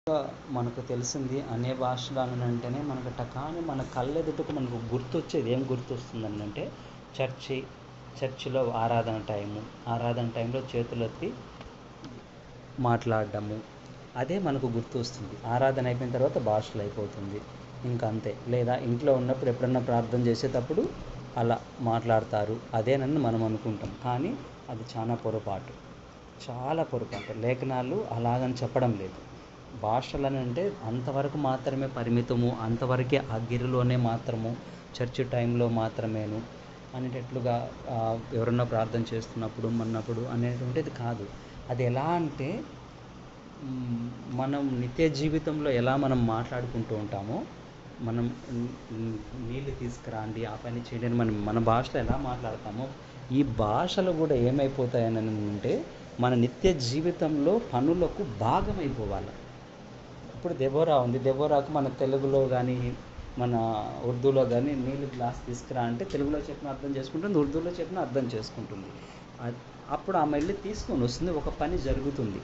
మనకు తెలిసింది అన్య భాషలు అని అంటేనే మనకు టకాని మన కళ్ళెదుటకు మనకు గుర్తొచ్చేది ఏం గుర్తొస్తుందని అంటే చర్చిలో ఆరాధన టైంలో చేతులెత్తి మాట్లాడడము, అదే మనకు గుర్తొస్తుంది. ఆరాధన అయిపోయిన తర్వాత భాషలు అయిపోతుంది, ఇంకా అంతే. లేదా ఇంట్లో ఉన్నప్పుడు ఎప్పుడన్నా ప్రార్థన చేసేటప్పుడు అలా మాట్లాడతారు, అదేనని మనం అనుకుంటాం. కానీ అది చాలా పొరపాటు. లేఖనాలు అలాగని చెప్పడం లేదు. భాషలని అంటే అంతవరకు మాత్రమే పరిమితము, అంతవరకే ఆ గిరిలోనే మాత్రము, చర్చి టైంలో మాత్రమేను అనేటట్లుగా ఎవరన్నా ప్రార్థన చేస్తున్నప్పుడు అనేటువంటిది కాదు. అది ఎలా అంటే మనం నిత్య జీవితంలో ఎలా మనం మాట్లాడుకుంటూ ఉంటామో, మనం నీళ్ళు తీసుకురండి, ఆ పని చేయండి, మన భాషలో ఎలా మాట్లాడతామో ఈ భాషలు కూడా ఏమైపోతాయని అంటే మన నిత్య జీవితంలో పనులకు భాగమైపోవాలి. ఇప్పుడు దెబోరా ఉంది, దెబోరాకు మన తెలుగులో కానీ మన ఉర్దూలో కానీ నీళ్ళు గ్లాస్ తీసుకురా అంటే తెలుగులో చెప్పిన అర్థం చేసుకుంటుంది, ఉర్దూలో చెప్పిన అర్థం చేసుకుంటుంది. అప్పుడు ఆమె వెళ్ళి తీసుకొని వస్తుంది, ఒక పని జరుగుతుంది.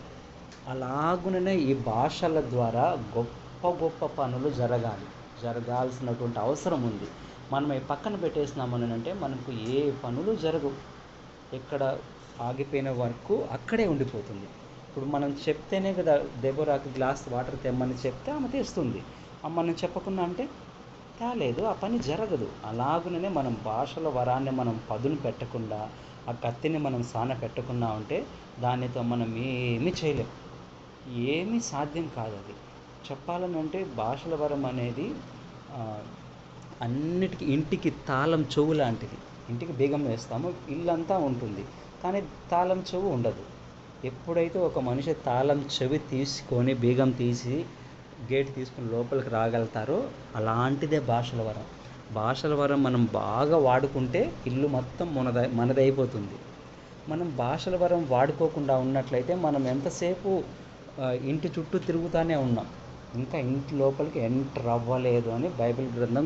అలాగుననే ఈ భాషల ద్వారా గొప్ప పనులు జరగాల్సినటువంటి అవసరం ఉంది. మనం ఈ పక్కన పెట్టేసినామని అంటే మనకు ఏ పనులు జరగవు. ఎక్కడ ఆగిపోయిన వరకు అక్కడే ఉండిపోతుంది. ఇప్పుడు మనం చెప్తేనే కదా దెబోరాకు గ్లాస్ వాటర్ తెమ్మని చెప్తే ఆమె తెస్తుంది. మనం చెప్పకుండా అంటే తేలేదు, ఆ పని జరగదు. అలాగుననే మనం భాషల వరాన్ని మనం పదును పెట్టకుండా, ఆ కత్తిని మనం సాన పెట్టకుండా ఉంటే దానితో మనం ఏమీ చేయలేం, ఏమీ సాధ్యం కాదు. అది చెప్పాలని అంటే భాషల వరం అనేది అన్నిటికీ ఇంటికి తాళం చెవు లాంటిది. ఇంటికి బీగం వేస్తాము, ఇల్లంతా ఉంటుంది, కానీ తాళం చెవు ఉండదు. ఎప్పుడైతే ఒక మనిషి తాళం చెవి తీసుకొని బీగం తీసి గేట్ తీసుకుని లోపలికి రాగలుగుతారో అలాంటిదే భాషల వరం మనం బాగా వాడుకుంటే ఇల్లు మొత్తం మనదైపోతుంది. మనం భాషల వరం వాడుకోకుండా ఉన్నట్లయితే మనం ఎంతసేపు ఇంటి చుట్టూ తిరుగుతూనే ఉన్నాం, ఇంకా ఇంటి లోపలికి ఎంటర్ అవ్వలేదు అని బైబిల్ గ్రంథం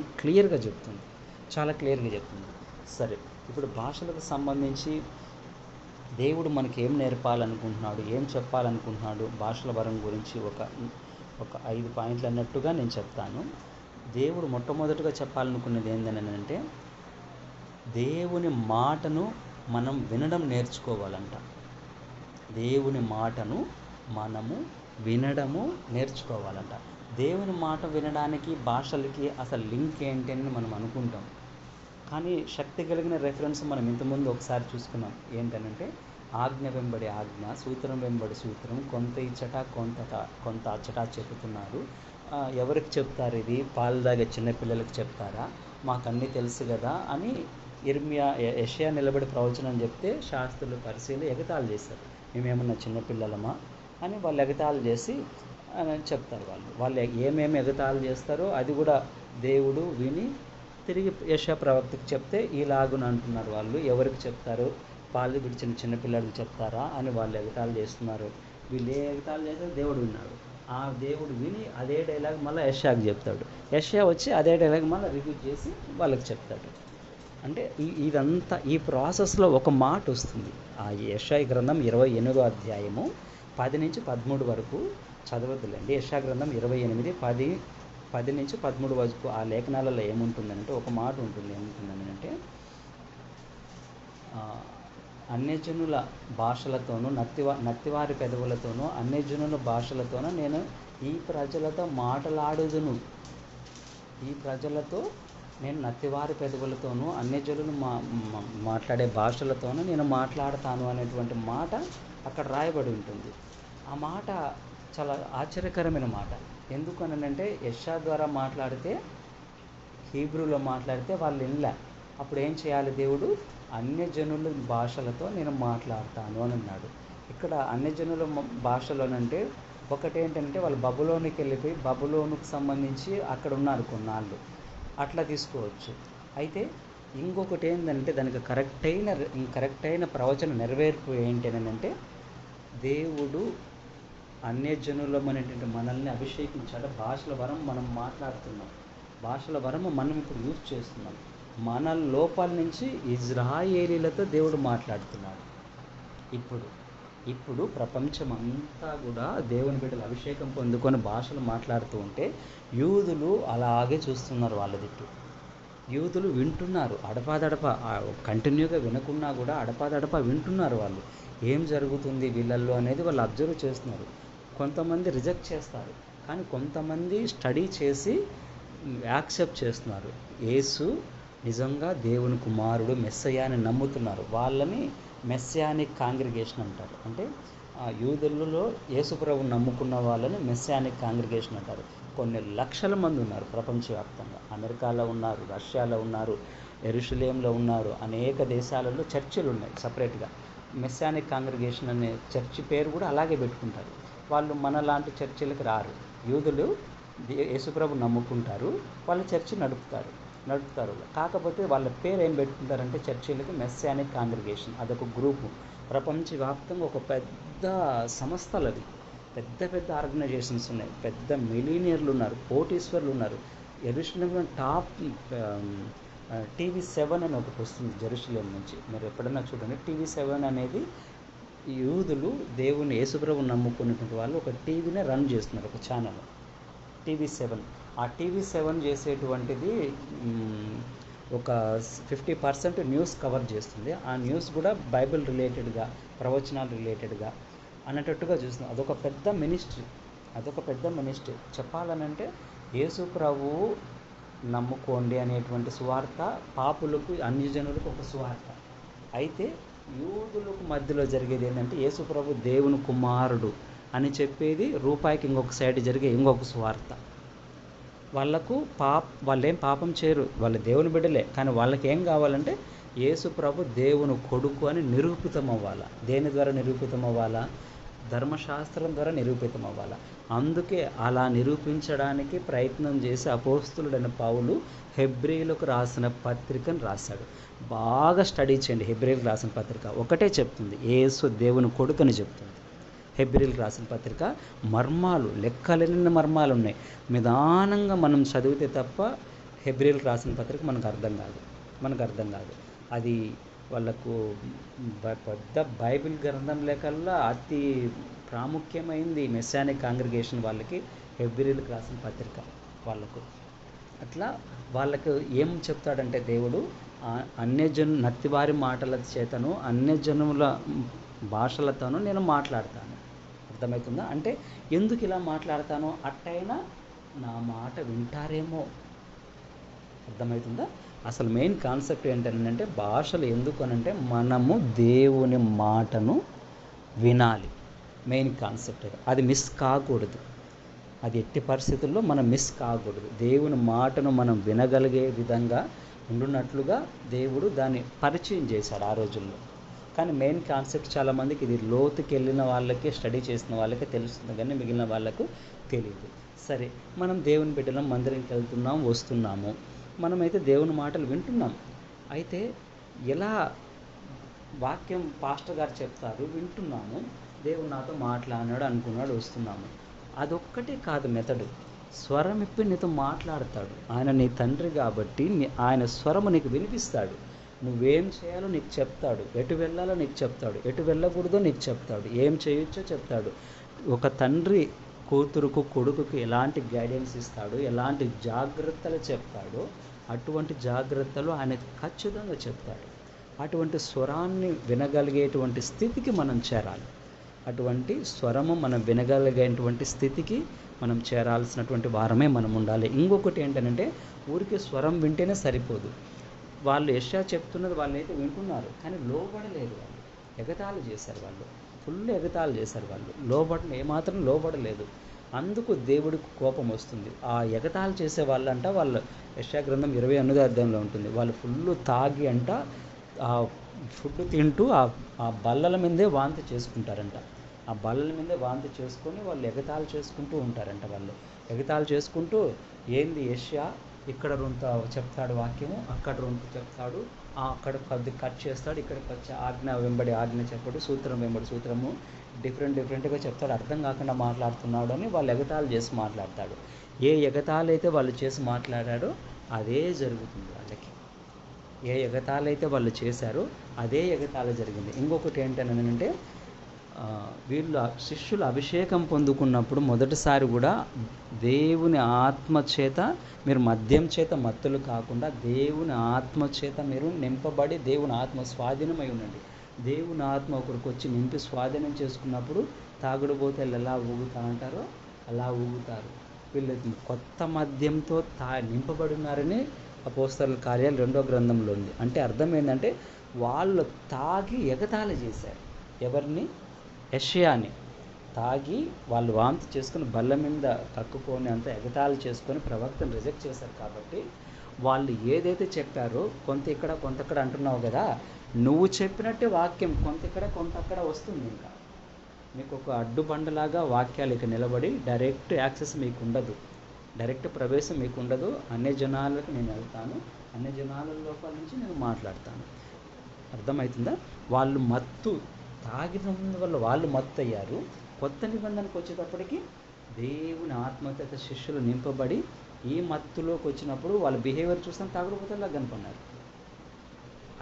చాలా క్లియర్గా చెప్తుంది. సరే, ఇప్పుడు భాషలకు సంబంధించి దేవుడు మనకి ఏం నేర్పాలనుకుంటున్నాడు, ఏం చెప్పాలనుకుంటున్నాడు భాషల వరం గురించి ఒక 5 పాయింట్లు అన్నట్టుగా నేను చెప్తాను. దేవుడు మొట్టమొదటిగా చెప్పాలనుకున్నది ఏంటంటే దేవుని మాటను మనం వినడం నేర్చుకోవాలంట. దేవుని మాటను మనము వినడము నేర్చుకోవాలంట. దేవుని మాట వినడానికి భాషలకి అసలు లింక్ ఏంటి అని మనం అనుకుంటాం, కానీ శక్తి కలిగిన రెఫరెన్స్ మనం ఇంతకుముందు ఒకసారి చూసుకున్నాం. ఏంటనంటే ఆజ్ఞ వెంబడి ఆజ్ఞ, సూత్రం వెంబడి సూత్రం, కొంత ఇచ్చట కొంత అచ్చట చెబుతున్నారు. ఎవరికి చెప్తారు ఇది? పాలు తాగే చిన్నపిల్లలకి చెప్తారా? మాకన్నీ తెలుసు కదా అని యెషయా నిలబడి ప్రవచనం చెప్తే శాస్త్రులు పరిశీలి ఎగతాళి చేస్తారు. మేమేమన్నా చిన్నపిల్లలమా అని వాళ్ళు ఎగతాళి చేసి చెప్తారు. వాళ్ళు ఏమేమి ఎగతాళి చేస్తారో అది కూడా దేవుడు విని తిరిగి యెషయా ప్రవక్తకి చెప్తే ఇలాగున అంటున్నారు. వాళ్ళు ఎవరికి చెప్తారు? పాలు విడిచిన చిన్నపిల్లలకి చెప్తారా అని వాళ్ళు ఎగతాళి చేస్తున్నారు. వీళ్ళు ఏ ఎగతాళి చేస్తారు? దేవుడు విన్నాడు. ఆ దేవుడు విని అదే డైలాగ్ మళ్ళీ యెషయాకి చెప్తాడు. యెషయా వచ్చి అదే డైలాగ్ మళ్ళీ రిపీట్ చేసి వాళ్ళకి చెప్తాడు. అంటే ఇదంతా ఈ ప్రాసెస్లో ఒక మాట వస్తుంది. ఆ యెషయా గ్రంథం 28వ అధ్యాయము 10-13 వరకు చదవద్దులేండి. యెషయా గ్రంథం 28, 10-13 వరకు ఆ లేఖనాలలో ఏముంటుందంటే ఒక మాట ఉంటుంది. ఏముంటుందంటే అన్యజనుల భాషలతోనూ నత్తివారి పెదవులతోనూ అన్యజనుల భాషలతోనూ నేను ఈ ప్రజలతో మాట్లాడుదును. ఈ ప్రజలతో నేను నత్తివారి పెదవులతోనూ అన్యజనులు మాట్లాడే భాషలతోనూ నేను మాట్లాడతాను అనేటువంటి మాట అక్కడ రాయబడి ఉంటుంది. ఆ మాట చాలా ఆశ్చర్యకరమైన మాట. ఎందుకనంటే యెషయా ద్వారా మాట్లాడితే, హీబ్రూలో మాట్లాడితే వాళ్ళు వినలే. అప్పుడు ఏం చేయాలి? దేవుడు అన్యజనుల భాషలతో నేను మాట్లాడతాను అని అన్నాడు. ఇక్కడ అన్యజనుల భాషలోనంటే ఒకటేంటంటే వాళ్ళు బబులోనికి వెళ్ళిపోయి బబులోనుకు సంబంధించి అక్కడ ఉన్నారు కొన్నాళ్ళు, అట్లా తీసుకోవచ్చు. అయితే ఇంకొకటి ఏంటంటే దానికి కరెక్ట్ అయిన ప్రవచన నెరవేర్పు ఏంటి అంటే దేవుడు అన్యజనులమైనటువంటి మనల్ని అభిషేకించాడు. భాషల వరం మనం మాట్లాడుతున్నాం, భాషల వరం మనం ఇప్పుడు యూజ్ చేస్తున్నాం. మన లోపల నుంచి ఇజ్రాయేలీలతో దేవుడు మాట్లాడుతున్నాడు. ఇప్పుడు ఇప్పుడు ప్రపంచం అంతా కూడా దేవుని బిడ్డలు అభిషేకం పొందుకొని భాషలు మాట్లాడుతూ ఉంటే యూదులు అలాగే చూస్తున్నారు వాళ్ళ దిట్టు. యూదులు వింటున్నారు అడపాదడప, కంటిన్యూగా వినకున్నా కూడా అడపాదడప వింటున్నారు వాళ్ళు. ఏం జరుగుతుంది వీళ్ళల్లో అనేది వాళ్ళు అబ్జర్వ్ చేస్తున్నారు. కొంతమంది రిజెక్ట్ చేస్తారు, కానీ కొంతమంది స్టడీ చేసి యాక్సెప్ట్ చేస్తున్నారు. యేసు నిజంగా దేవుని కుమారుడు మెస్సయ్య అని నమ్ముతున్నారు. వాళ్ళని మెస్సియానిక్ కాంగ్రిగేషన్ అంటారు. అంటే యూదులలో యేసుప్రభుని నమ్ముకున్న వాళ్ళని మెస్సియానిక్ కాంగ్రిగేషన్ అంటారు. కొన్ని లక్షల మంది ఉన్నారు ప్రపంచవ్యాప్తంగా. అమెరికాలో ఉన్నారు, రష్యాలో ఉన్నారు, యెరూషలేంలో ఉన్నారు, అనేక దేశాలలో చర్చిలు ఉన్నాయి సపరేట్గా. మెస్సియానిక్ కాంగ్రిగేషన్ అనే చర్చి పేరు కూడా అలాగే పెట్టుకుంటారు. వాళ్ళు మనలాంటి చర్చిలకు రారు. యూదులు యేసుప్రభు నమ్ముకుంటారు, వాళ్ళు చర్చి నడుపుతారు. కాకపోతే వాళ్ళ పేరు ఏం పెట్టుకుంటారంటే చర్చిలకు మెస్సియానిక్ కాంగ్రిగేషన్. అదొక గ్రూపు. ప్రపంచవ్యాప్తంగా ఒక పెద్ద సంస్థలు అవి. పెద్ద పెద్ద ఆర్గనైజేషన్స్ ఉన్నాయి. పెద్ద మిలీనియర్లు ఉన్నారు, కోటీశ్వర్లు ఉన్నారు. యెరూషలేంలో టాప్ TV7 అని ఒకటి వస్తుంది జెరూసలేం నుంచి. మీరు ఎప్పుడైనా చూడండి. TV7 అనేది యూదులు దేవుని యేసుప్రభుని నమ్ముకున్నటువంటి వాళ్ళు ఒక టీవీని రన్ చేస్తున్నారు, ఒక ఛానల్ TV7. ఆ TV7 చేసేటువంటిది ఒక 50% న్యూస్ కవర్ చేస్తుంది. ఆ న్యూస్ కూడా బైబిల్ రిలేటెడ్గా, ప్రవచనాలు రిలేటెడ్గా అనేటట్టుగా చూస్తుంది. అదొక పెద్ద మినిస్ట్రీ. చెప్పాలనంటే యేసు ప్రభువు నమ్ముకోండి అనేటువంటి సువార్త పాపులకు, అన్ని జనులకు ఒక సువార్త. అయితే యూదులకు మధ్యలో జరిగేది ఏంటంటే యేసు ప్రభు దేవుని కుమారుడు అని చెప్పేది రూపాయికి ఇంకొక సైడ్ జరిగే ఇంకొక సువార్త. వాళ్ళేం పాపం చేయరు, వాళ్ళ దేవుని బిడ్డలే. కానీ వాళ్ళకి ఏం కావాలంటే యేసు ప్రభు దేవుని కొడుకు అని నిరూపితం అవ్వాలా. దేని ద్వారా నిరూపితం అవ్వాలా? ధర్మశాస్త్రం ద్వారా నిరూపితం అవ్వాలా. అందుకే అలా నిరూపించడానికి ప్రయత్నం చేసి అపోస్తులుడైన పౌలు హెబ్రీయులకు రాసిన పత్రికను రాశాడు. బాగా స్టడీ చేయండి. హెబ్రీయులకు రాసిన పత్రిక ఒకటే చెప్తుంది, యేసు దేవుని కొడుకుని చెప్తుంది. హెబ్రీయులకు రాసిన పత్రిక మర్మాలు, లెక్కలేని మర్మాలు ఉన్నాయి. నిదానంగా మనం చదివితే తప్ప హెబ్రీయులకు రాసిన పత్రిక మనకు అర్థం కాదు. అది వాళ్ళకు పెద్ద బైబిల్ గ్రంథం లేకల్లా అతి ప్రాముఖ్యమైంది మెస్సియానిక్ కాంగ్రిగేషన్ వాళ్ళకి హెబ్రీయులకు రాసిన పత్రిక వాళ్ళకు. అట్లా వాళ్ళకు ఏం చెప్తాడంటే దేవుడు, నత్తివారి మాటల చేతను అన్యజనుల భాషలతోనూ నేను మాట్లాడతాను. అర్థమవుతుందా? అంటే ఎందుకు ఇలా మాట్లాడతాను? అట్టయినా నా మాట వింటారేమో. అర్థమవుతుందా? అసలు మెయిన్ కాన్సెప్ట్ ఏంటంటే భాషలు ఎందుకు అనంటే మనము దేవుని మాటను వినాలి. మెయిన్ కాన్సెప్ట్ అది మిస్ కాకూడదు. అది ఎట్టి పరిస్థితుల్లో మనం మిస్ కాకూడదు. దేవుని మాటను మనం వినగలిగే విధంగా ఉండున్నట్లుగా దేవుడు దాన్ని పరిచయం చేశాడు ఆ రోజుల్లో. కానీ మెయిన్ కాన్సెప్ట్ చాలామందికి ఇది లోతుకి వెళ్ళిన వాళ్ళకి, స్టడీ చేసిన వాళ్ళకే తెలుస్తుంది, కానీ మిగిలిన వాళ్ళకు తెలియదు. సరే, మనం దేవుని బిడ్డలం, మందిరంకి వెళ్తున్నాం, వస్తున్నాము. మనమైతే దేవుని మాటలు వింటున్నాం. అయితే ఎలా వాక్యం పాస్టర్ గారు చెప్తారు, వింటున్నాము, దేవుడు నాతో మాట్లాడినాడు అనుకున్నాడు, వస్తున్నాము. అదొక్కటే కాదు మెథడు. స్వరం ఇప్పి నీతో మాట్లాడతాడు. ఆయన నీ తండ్రి కాబట్టి ఆయన స్వరము నీకు వినిపిస్తాడు. నువ్వేం చేయాలో నీకు చెప్తాడు, ఎటు వెళ్ళాలో నీకు చెప్తాడు, ఎటు వెళ్ళకూడదో నీకు చెప్తాడు, ఏం చేయొచ్చో చెప్తాడు. ఒక తండ్రి కూతురుకు, కొడుకుకు ఎలాంటి గైడెన్స్ ఇస్తాడో, ఎలాంటి జాగ్రత్తలు చెప్తాడో అటువంటి జాగ్రత్తలు ఆయన ఖచ్చితంగా చెప్తాడు. అటువంటి స్వరాన్ని వినగలిగేటువంటి స్థితికి మనం చేరాలి. అటువంటి స్వరము మనం వినగలిగేటువంటి స్థితికి మనం చేరాల్సినటువంటి వారమే మనం ఉండాలి. ఇంకొకటి ఏంటంటే ఊరికి స్వరం వింటేనే సరిపోదు. వాళ్ళు యెషయా చెప్తున్నది వాళ్ళైతే వింటున్నారు, కానీ లోబడలేదు. వాళ్ళు ఎగతాళి చేశారు. ఫుల్ ఎగతాళి చేశారు. ఏమాత్రం లోబడలేదు. అందుకు దేవుడికి కోపం వస్తుంది. ఆ ఎగతాళి చేసే వాళ్ళంట, వాళ్ళ యెషయా గ్రంథం 28వ అధ్యాయంలో ఉంటుంది, వాళ్ళు ఫుల్ తాగి అంట ఆ ఫుడ్ తింటూ ఆ బల్లల మీదే వాంతి చేసుకుంటారంట. ఆ బల్లల మీదే వాంతి చేసుకొని వాళ్ళు ఎగతాళి చేసుకుంటూ ఉంటారంట. వాళ్ళు ఎగతాళి చేసుకుంటూ, ఏంది యెషయా ఇక్కడ రొంత చెప్తాడు వాక్యము, అక్కడ రొంత చెప్తాడు, అక్కడ కొద్ది కట్ చేస్తాడు, ఇక్కడికి వచ్చి ఆజ్ఞ వెంబడి ఆజ్ఞ చెప్పాడు, సూత్రం వెంబడి సూత్రము డిఫరెంట్గా చెప్తాడు, అర్థం కాకుండా మాట్లాడుతున్నాడు అని వాళ్ళు ఎగతాళి చేసి మాట్లాడతాడు. ఏ ఎగతాళి అయితే వాళ్ళు చేసి మాట్లాడారో అదే జరుగుతుంది వాళ్ళకి. ఏ ఎగతాళి అయితే వాళ్ళు చేశారో అదే ఎగతాళి జరిగింది. ఇంకొకటి ఏంటనంటే వీళ్ళు శిష్యులు అభిషేకం పొందుకున్నప్పుడు మొదటిసారి కూడా దేవుని ఆత్మ చేత మీరు మద్యం చేత మత్తులు కాకుండా దేవుని ఆత్మ చేత మీరు నింపబడి దేవుని ఆత్మ స్వాధీనమై ఉండండి. దేవుని ఆత్మ ఒకరికి వచ్చి నింపి స్వాధీనం చేసుకున్నప్పుడు తాగుడుబోతలు ఎలా ఊగుతారంటారో అలా ఊగుతారు. వీళ్ళు కొత్త మద్యంతో నింపబడి ఉన్నారని అపోస్తలుల కార్యాలు 2వ గ్రంథంలో ఉంది. అంటే అర్థం ఏంటంటే వాళ్ళు తాగి ఎగతాళి చేశారు. ఎవరిని? యెషయాని. తాగి వాళ్ళు వాంతి చేసుకుని బల్ల మీద కక్కుకొని అంత ఎగతాళి చేసుకొని ప్రవక్తను రిజెక్ట్ చేశారు. కాబట్టి వాళ్ళు ఏదైతే చెప్పారో కొంత ఇక్కడ కొంత అక్కడ అంటున్నావు కదా, నువ్వు చెప్పినట్టే వాక్యం కొంత ఇక్కడ కొంత అక్కడ వస్తుంది. ఇంకా మీకు ఒక అడ్డుబండలాగా వాక్యాలు ఇక నిలబడి డైరెక్ట్ యాక్సెస్ మీకు ఉండదు, డైరెక్ట్ ప్రవేశం మీకు ఉండదు. అన్ని జనాలకు నేను వెళ్తాను, అన్ని జనాల లోపల నుంచి నేను మాట్లాడతాను. అర్థమవుతుందా? వాళ్ళు మత్తు తాగినందు వల్ల వాళ్ళు మత్తు అయ్యారు. కొత్త నిబంధనకు వచ్చేటప్పటికి దేవుని ఆత్మచేత శిష్యులు నింపబడి ఈ మత్తులోకి వచ్చినప్పుడు వాళ్ళ బిహేవియర్ చూస్తాం తాగుడుపోతేలా కనపడినారు.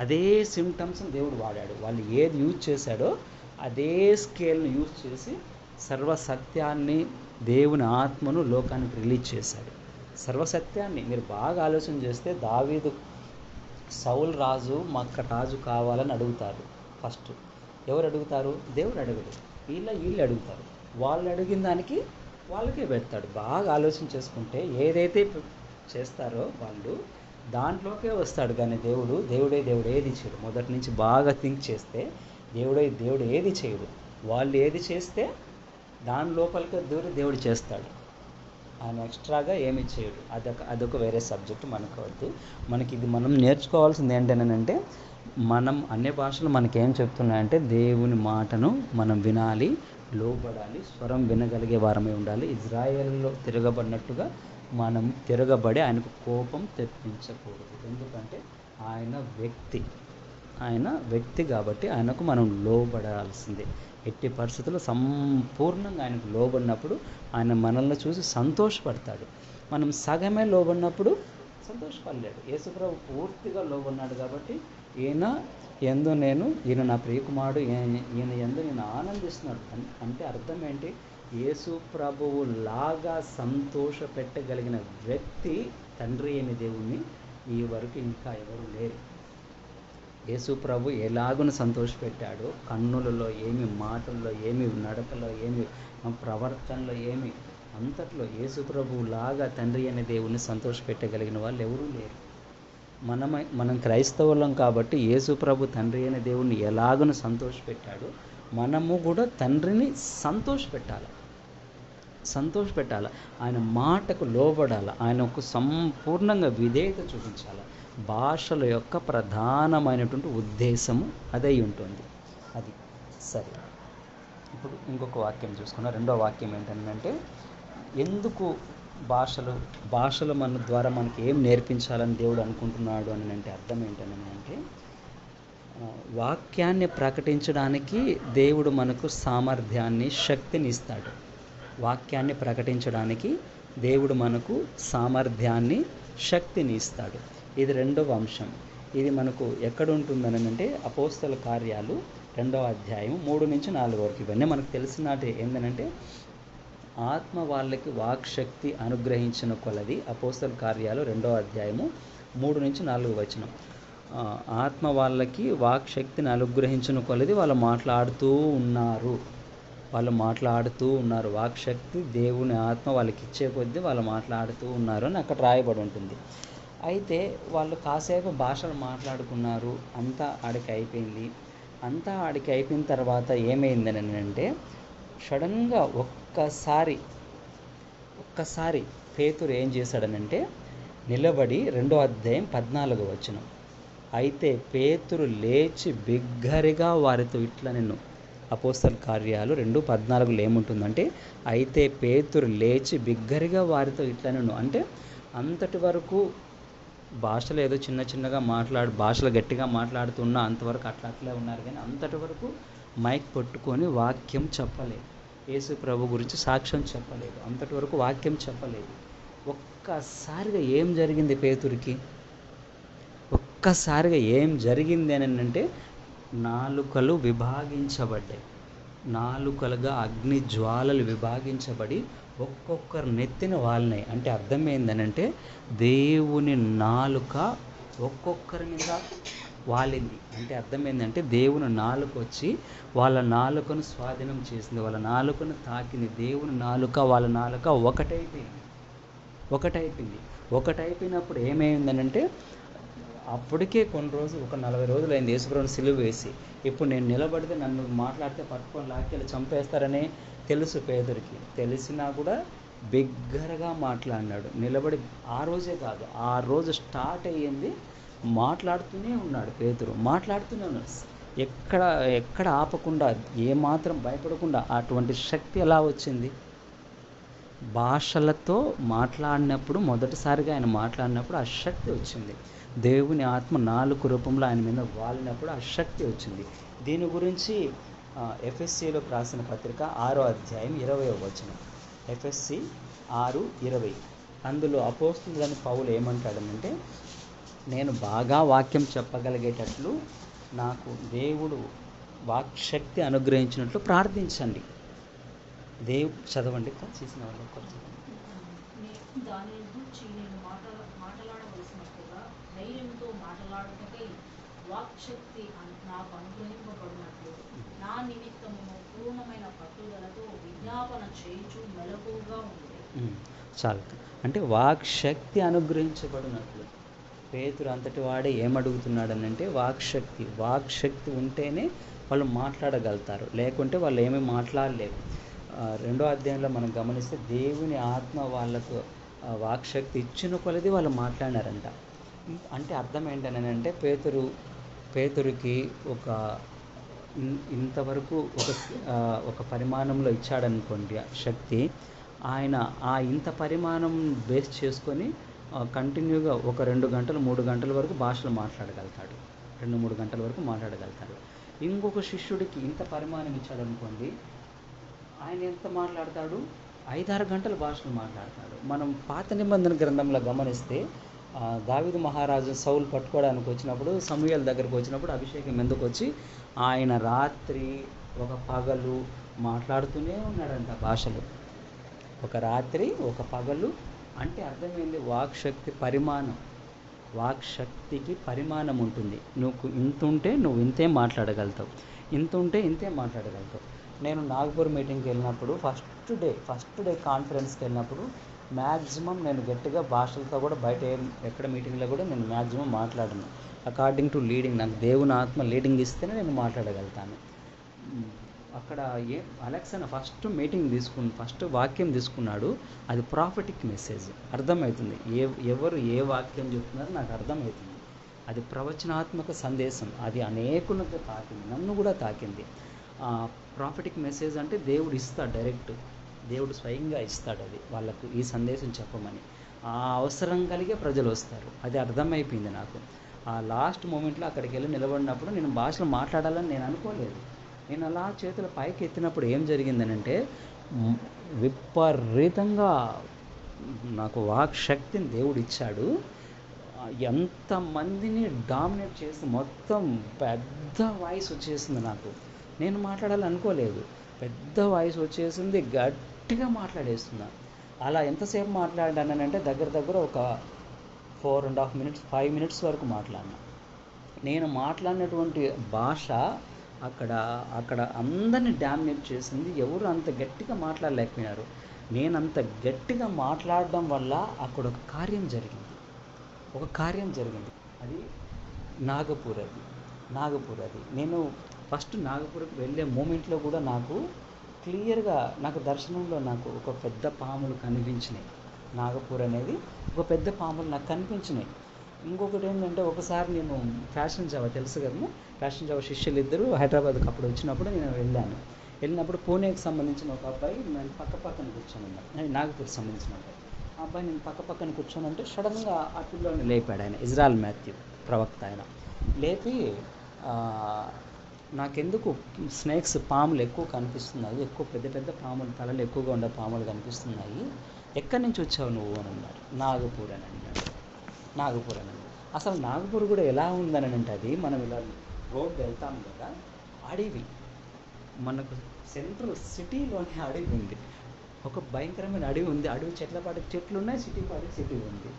అదే సిమ్టమ్స్ని దేవుడు వాడాడు. వాళ్ళు ఏది యూజ్ చేశాడో అదే స్కేల్ని యూజ్ చేసి సర్వసత్యాన్ని దేవుని ఆత్మను లోకానికి రిలీజ్ చేశాడు. సర్వసత్యాన్ని మీరు బాగా ఆలోచన చేస్తే దావీదు సౌల్ రాజు మాకు రాజు కావాలని అడుగుతారు. ఫస్ట్ ఎవరు అడుగుతారు? దేవుడు అడగడు, వీళ్ళు అడుగుతారు. వాళ్ళు అడిగిన దానికి వాళ్ళకే పెడతాడు. బాగా ఆలోచన చేసుకుంటే ఏదైతే చేస్తారో వాళ్ళు దాంట్లోకే వస్తాడు. కానీ దేవుడు ఏది చేయడు. మొదటి నుంచి బాగా థింక్ చేస్తే దేవుడు ఏది చేయడు. వాళ్ళు ఏది చేస్తే దాని లోపలికి దూరి దేవుడు చేస్తాడు. ఆయన ఎక్స్ట్రాగా ఏమి చేయడు. అదొక వేరే సబ్జెక్ట్ మనకు వద్దు. మనకి ఇది మనం నేర్చుకోవాల్సింది ఏంటంటే మనం అన్ని భాషలు మనకేం చెప్తున్నాయంటే దేవుని మాటను మనం వినాలి, లోబడాలి, స్వరం వినగలిగే వారమై ఉండాలి. ఇజ్రాయేల్లో తిరగబడినట్టుగా మనం తిరగబడి ఆయనకు కోపం తెప్పించకూడదు. ఎందుకంటే ఆయన వ్యక్తి కాబట్టి ఆయనకు మనం లోబడాల్సిందే. ఎట్టి పరిస్థితుల్లో సంపూర్ణంగా ఆయనకు లోబడినప్పుడు ఆయన మనల్ని చూసి సంతోషపడతాడు. మనం సగమే లోబడినప్పుడు సంతోషపడలేడు. యేసుప్రభు పూర్తిగా లోబడినాడు కాబట్టి ఈయన నా ప్రియకుమారుడు, ఈయన యందు నేను ఆనందిస్తున్నాడు అంటే అర్థం ఏంటి? యేసు ప్రభువు లాగా సంతోష పెట్టగలిగిన వ్యక్తి తండ్రి అయిన దేవుణ్ణి ఈ వరకు ఇంకా ఎవరు లేరు. యేసు ప్రభు ఎలాగున సంతోషపెట్టాడో, కన్నులలో ఏమి, మాటల్లో ఏమి, నడకలో ఏమి, ప్రవర్తనలో ఏమి, అంతట్లో యేసు ప్రభువు లాగా తండ్రి అనే దేవుణ్ణి సంతోషపెట్టగలిగిన వాళ్ళు ఎవరూ లేరు. మనం క్రైస్తవులం కాబట్టి యేసు ప్రభు తండ్రి అయిన దేవుణ్ణి ఎలాగను సంతోషపెట్టాడో మనము కూడా తండ్రిని సంతోషపెట్టాలి. ఆయన మాటకు లోబడాలి, ఆయనకు సంపూర్ణంగా విధేయత చూపించాలి. భాషల యొక్క ప్రధానమైనటువంటి ఉద్దేశము అదై ఉంటుంది. అది సరే. ఇప్పుడు ఇంకొక వాక్యం చూసుకున్నా. 2వ వాక్యం ఏంటంటే ఎందుకు భాషలు మన ద్వారా మనకి ఏం నేర్పించాలని దేవుడు అనుకుంటున్నాడు అని అంటే అర్థం ఏంటంటే వాక్యాన్ని ప్రకటించడానికి దేవుడు మనకు సామర్థ్యాన్ని, శక్తిని ఇస్తాడు. వాక్యాన్ని ప్రకటించడానికి దేవుడు మనకు సామర్థ్యాన్ని, శక్తిని ఇస్తాడు. ఇది 2వ అంశం. ఇది మనకు ఎక్కడ ఉంటుందని అంటే అపోస్తల కార్యాలు 2వ అధ్యాయం 3-4 వరకు. ఇవన్నీ మనకు తెలిసినట్టు ఏంటంటే ఆత్మ వాళ్ళకి వాక్శక్తి అనుగ్రహించిన కొలది. అపోస్తల కార్యాలు 2వ అధ్యాయము 3-4 వచనం. ఆత్మ వాళ్ళకి వాక్శక్తిని అనుగ్రహించిన కొలది వాళ్ళు మాట్లాడుతూ ఉన్నారు. వాక్శక్తి దేవుని ఆత్మ వాళ్ళకి ఇచ్చే కొద్దీ వాళ్ళు మాట్లాడుతూ ఉన్నారు అని అక్కడ రాయబడి ఉంటుంది. అయితే వాళ్ళు కాసేపు భాషలు మాట్లాడుకున్నారు. అంతా ఆడికి అయిపోయింది. అయిపోయిన తర్వాత ఏమైందని అంటే సడన్గా ఒక్కసారి పేతురు ఏం చేశాడనంటే నిలబడి 2వ అధ్యాయం 14 వచనం. అయితే పేతురు లేచి బిగ్గరగా వారితో ఇట్లా నేను అపోస్తల కార్యాలు 2:14 ఏముంటుందంటే అయితే పేతురు లేచి బిగ్గరగా వారితో ఇట్లా నేను అంటే అంతటి వరకు భాషలు ఏదో చిన్నగా భాషలు గట్టిగా మాట్లాడుతున్నా అంతవరకు అట్లే ఉన్నారు. కానీ అంతటి వరకు మైక్ పట్టుకొని వాక్యం చెప్పలేదు. యేసు ప్రభు గురించి సాక్ష్యం చెప్పలేదు. అంతటి వరకు వాక్యం చెప్పలేదు. ఒక్కసారిగా ఏం జరిగింది పేతురికి? ఒక్కసారిగా ఏం జరిగింది అని అంటే నాలుకలు విభాగించబడ్డాయి. నాలుకలుగా అగ్ని జ్వాలలు విభాగించబడి ఒక్కొక్కరు నెత్తిన వాలినాయి. అంటే అర్థం ఏందనంటే దేవుని నాలుక ఒక్కొక్కరి మీద వాలింది. అంటే అర్థం ఏంటంటే దేవుని నాలుక వచ్చి వాళ్ళ నాలుకను స్వాధీనం చేసింది, వాళ్ళ నాలుకను తాకింది. దేవుని నాలుక వాళ్ళ నాలుక ఒకటైపోయినప్పుడు ఏమైందనంటే అప్పటికే కొన్ని రోజులు, ఒక 40 రోజులు అయింది యేసుప్రభుని సిలువ వేసి. ఇప్పుడు నేను నిలబడితే నన్ను మాట్లాడితే పట్టుకొని లాక్కెళ్ళి చంపేస్తారని తెలుసు పేతురికి. తెలిసినా కూడా బిగ్గరగా మాట్లాడినాడు. నిలబడి ఆ రోజే కాదు, ఆ రోజు స్టార్ట్ అయ్యింది మాట్లాడుతూనే ఉన్నాడు పేతురు, మాట్లాడుతూనే ఉన్నాడు. ఎక్కడ ఆపకుండా, ఏమాత్రం భయపడకుండా. అటువంటి శక్తి ఎలా వచ్చింది? భాషలతో మాట్లాడినప్పుడు, మొదటిసారిగా ఆయన మాట్లాడినప్పుడు ఆ శక్తి వచ్చింది. దేవుని ఆత్మ నాలుగు రూపంలో ఆయన మీద వాలినప్పుడు ఆ శక్తి వచ్చింది. దీని గురించి ఎఫ్ఎస్సిలోకి రాసిన పత్రిక 6వ అధ్యాయం 20వ వచనం. ఎఫ్ఎస్సి 6:20. అందులో అపోస్తలుడైన పౌలు ఏమంటాడనంటే, నేను బాగా వాక్యం చెప్పగలిగేటట్లు నాకు దేవుడు వాక్శక్తి అనుగ్రహించినట్లు ప్రార్థించండి. చదవండి చేసిన వాళ్ళు దానిని గూర్చి నేను మాట్లాడవలసినట్టుగా ధైర్యంతో మాట్లాడుటకై వాక్శక్తి నాకు అనుగ్రహింపబడినట్లు నా నిమిత్తము పూర్ణమైన పట్టుదలతో విజ్ఞాపన చేయుచు మెలకువగా ఉంది. చాలు. అంటే వాక్శక్తి అనుగ్రహించబడినట్లు పేతురు అంతటి వాడే ఏమడుగుతున్నాడనంటే వాక్శక్తి ఉంటేనే వాళ్ళు మాట్లాడగలుగుతారు, లేకుంటే వాళ్ళు ఏమీ మాట్లాడలేరు. 2వ అధ్యాయంలో మనం గమనిస్తే దేవుని ఆత్మ వాళ్ళకు వాక్శక్తి ఇచ్చిన కొలది వాళ్ళు మాట్లాడారంట. అంటే అర్థం ఏంటనంటే పేతురికి ఒక ఇంతవరకు ఒక పరిమాణంలో ఇచ్చాడనుకోండి శక్తి. ఆయన ఆ ఇంత పరిమాణం బేస్ చేసుకొని కంటిన్యూగా ఒక 2 గంటలు 3 గంటల వరకు భాషలు మాట్లాడగలుగుతాడు. 2-3 గంటల వరకు మాట్లాడగలుగుతాడు. ఇంకొక శిష్యుడికి ఇంత పరిమాణం ఇచ్చాడనుకోండి, ఆయన ఎంత మాట్లాడతాడు? 5-6 గంటల భాషలు మాట్లాడతాడు. మనం పాత నిబంధన గ్రంథంలో గమనిస్తే దావీదు మహారాజు సౌలు పట్టుకోవడానికి వచ్చినప్పుడు, సమూయేలు దగ్గరకు వచ్చినప్పుడు అభిషేకం ఎందుకు వచ్చి ఆయన రాత్రి ఒక పగలు మాట్లాడుతూనే ఉన్నాడంట భాషలు. ఒక రాత్రి ఒక పగలు. అంటే అర్థమైంది వాక్శక్తికి పరిమాణం ఉంటుంది. నువ్వు ఇంత ఉంటే నువ్వు ఇంతే మాట్లాడగలుగుతావు, ఇంత ఉంటే ఇంతే మాట్లాడగలుగుతావు. నేను నాగపూర్ మీటింగ్కి వెళ్ళినప్పుడు ఫస్ట్ డే కాన్ఫరెన్స్కి వెళ్ళినప్పుడు మ్యాక్సిమం నేను గట్టిగా భాషలతో కూడా బయట ఎక్కడ మీటింగ్లో కూడా నేను మ్యాక్సిమం మాట్లాడను. అకార్డింగ్ టు లీడింగ్, నాకు దేవుని ఆత్మ లీడింగ్ ఇస్తేనే నేను మాట్లాడగలుగుతాను. అక్కడ అలెక్సన్ ఫస్ట్ వాక్యం తీసుకున్నాడు. అది ప్రాఫిటిక్ మెసేజ్. అర్థమవుతుంది ఎవరు ఏ వాక్యం చెప్తున్నారో నాకు అర్థమవుతుంది. అది ప్రవచనాత్మక సందేశం. అది అనేకులకు తాకింది, నన్ను కూడా తాకింది. ప్రాఫిటిక్ మెసేజ్ అంటే దేవుడు ఇస్తాడు, డైరెక్ట్ దేవుడు స్వయంగా ఇస్తాడు అది వాళ్ళకు, ఈ సందేశం చెప్పమని. ఆ అవసరం కలిగే ప్రజలు వస్తారు. అది అర్థమైపోయింది నాకు. ఆ లాస్ట్ మూమెంట్లో అక్కడికి వెళ్ళి నిలబడినప్పుడు నేను భాషలు మాట్లాడాలని నేను అనుకోలేదు. నేను అలా చేతుల పైకి ఎత్తినప్పుడు ఏం జరిగిందనంటే, విపరీతంగా నాకు వాక్శక్తిని దేవుడు ఇచ్చాడు. ఎంతమందిని డామినేట్ చేసి మొత్తం పెద్ద వాయిస్ వచ్చేసింది నాకు. నేను మాట్లాడాలనుకోలేదు, పెద్ద వాయిస్ వచ్చేసింది, గట్టిగా మాట్లాడేస్తున్నా. అలా ఎంతసేపు మాట్లాడానంటే దగ్గర ఒక 4.5 minutes 5 minutes వరకు మాట్లాడినా. నేను మాట్లాడినటువంటి భాష అక్కడ అందరినీ డామినేట్ చేసింది. ఎవరు అంత గట్టిగా మాట్లాడలేకపోయినారు. నేను అంత గట్టిగా మాట్లాడడం వల్ల అక్కడ ఒక కార్యం జరిగింది. అది నాగపూర్. నేను ఫస్ట్ నాగపూర్కి వెళ్ళే మూమెంట్లో కూడా నాకు క్లియర్గా దర్శనంలో నాకు ఒక పెద్ద పాములు కనిపించినాయి. నాగపూర్ అనేది ఒక పెద్ద పాములు నాకు కనిపించినాయి. ఇంకొకటి ఏంటంటే, ఒకసారి నేను ఫ్యాషన్ జావా తెలుసు కదా, ఫ్యాషన్ జావా శిష్యులు ఇద్దరు హైదరాబాద్కి అప్పుడు వచ్చినప్పుడు నేను వెళ్ళినప్పుడు పూణేకి సంబంధించిన ఒక అబ్బాయి నేను పక్కన కూర్చొని ఉన్నాను. నేను నాగపూర్కి సంబంధించిన అబ్బాయి. ఆ అబ్బాయి నేను పక్కన కూర్చొని అంటే సడన్గా ఆ పిల్లోని లేపాడు ఆయన, ఇజ్రాయెల్ మాథ్యూ ప్రవక్త. ఆయన లేపి నాకెందుకు స్నేక్స్, పాములు ఎక్కువ కనిపిస్తున్నాయి, ఎక్కువ పెద్ద పాములు, తలలు ఎక్కువగా ఉండే పాములు కనిపిస్తున్నాయి, ఎక్కడి నుంచి వచ్చావు నువ్వు అని అన్నారు. నాగపూర్ అని అన్నాడు. అసలు నాగపూర్ కూడా ఎలా ఉందని అంటే, అది మనం ఇలా రోడ్డు వెళ్తాం కదా, అడవి మనకు సెంట్రల్ సిటీలోని అడవి ఉంది, ఒక భయంకరమైన అడవి ఉంది. అడవి చెట్లపాటి చెట్లు ఉన్నాయి, సిటీ పాటి సిటీ ఉంది.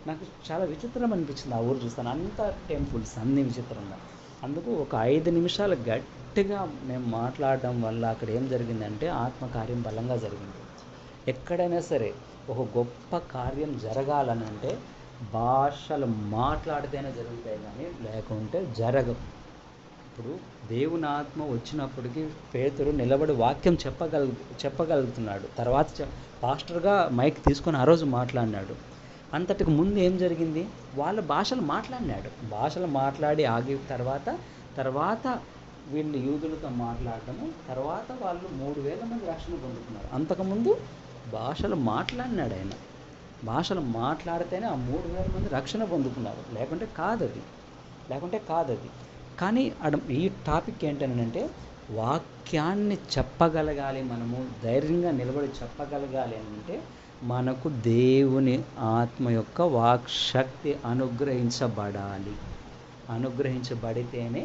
నాకు చాలా విచిత్రం అనిపించింది ఆ ఊరు చూస్తాను, అంతా టెంపుల్స్ అన్నీ విచిత్రంగా. అందుకు ఒక 5 నిమిషాలు గట్టిగా నేను మాట్లాడడం వల్ల అక్కడ ఏం జరిగిందంటే ఆత్మకార్యం బలంగా జరిగింది. ఎక్కడైనా సరే ఒక గొప్ప కార్యం జరగాలని అంటే భాషలు మాట్లాడితేనే జరుగుతాయి, కానీ లేకుంటే జరగవు. ఇప్పుడు దేవుని ఆత్మ వచ్చినప్పటికీ పేతురు నిలబడి వాక్యం చెప్పగలుగుతున్నాడు. తర్వాత పాస్టర్గా మైక్ తీసుకొని ఆ రోజు మాట్లాడినాడు. అంతటికి ముందు ఏం జరిగింది, వాళ్ళ భాషలు మాట్లాడి ఆగి తర్వాత వీళ్ళు యూదులతో మాట్లాడటము, తర్వాత వాళ్ళు 3000 మంది రక్షణ పొందుతున్నారు. అంతకుముందు భాషలు మాట్లాడినాడు ఆయన. భాషలు మాట్లాడితేనే ఆ 3000 మంది రక్షణ పొందుతున్నారు, లేకుంటే కాదది. కానీ ఈ టాపిక్ ఏంటంటే వాక్యాన్ని చెప్పగలగాలి, మనము ధైర్యంగా నిలబడి చెప్పగలగాలి అని అంటే మనకు దేవుని ఆత్మ యొక్క వాక్శక్తి అనుగ్రహించబడితేనే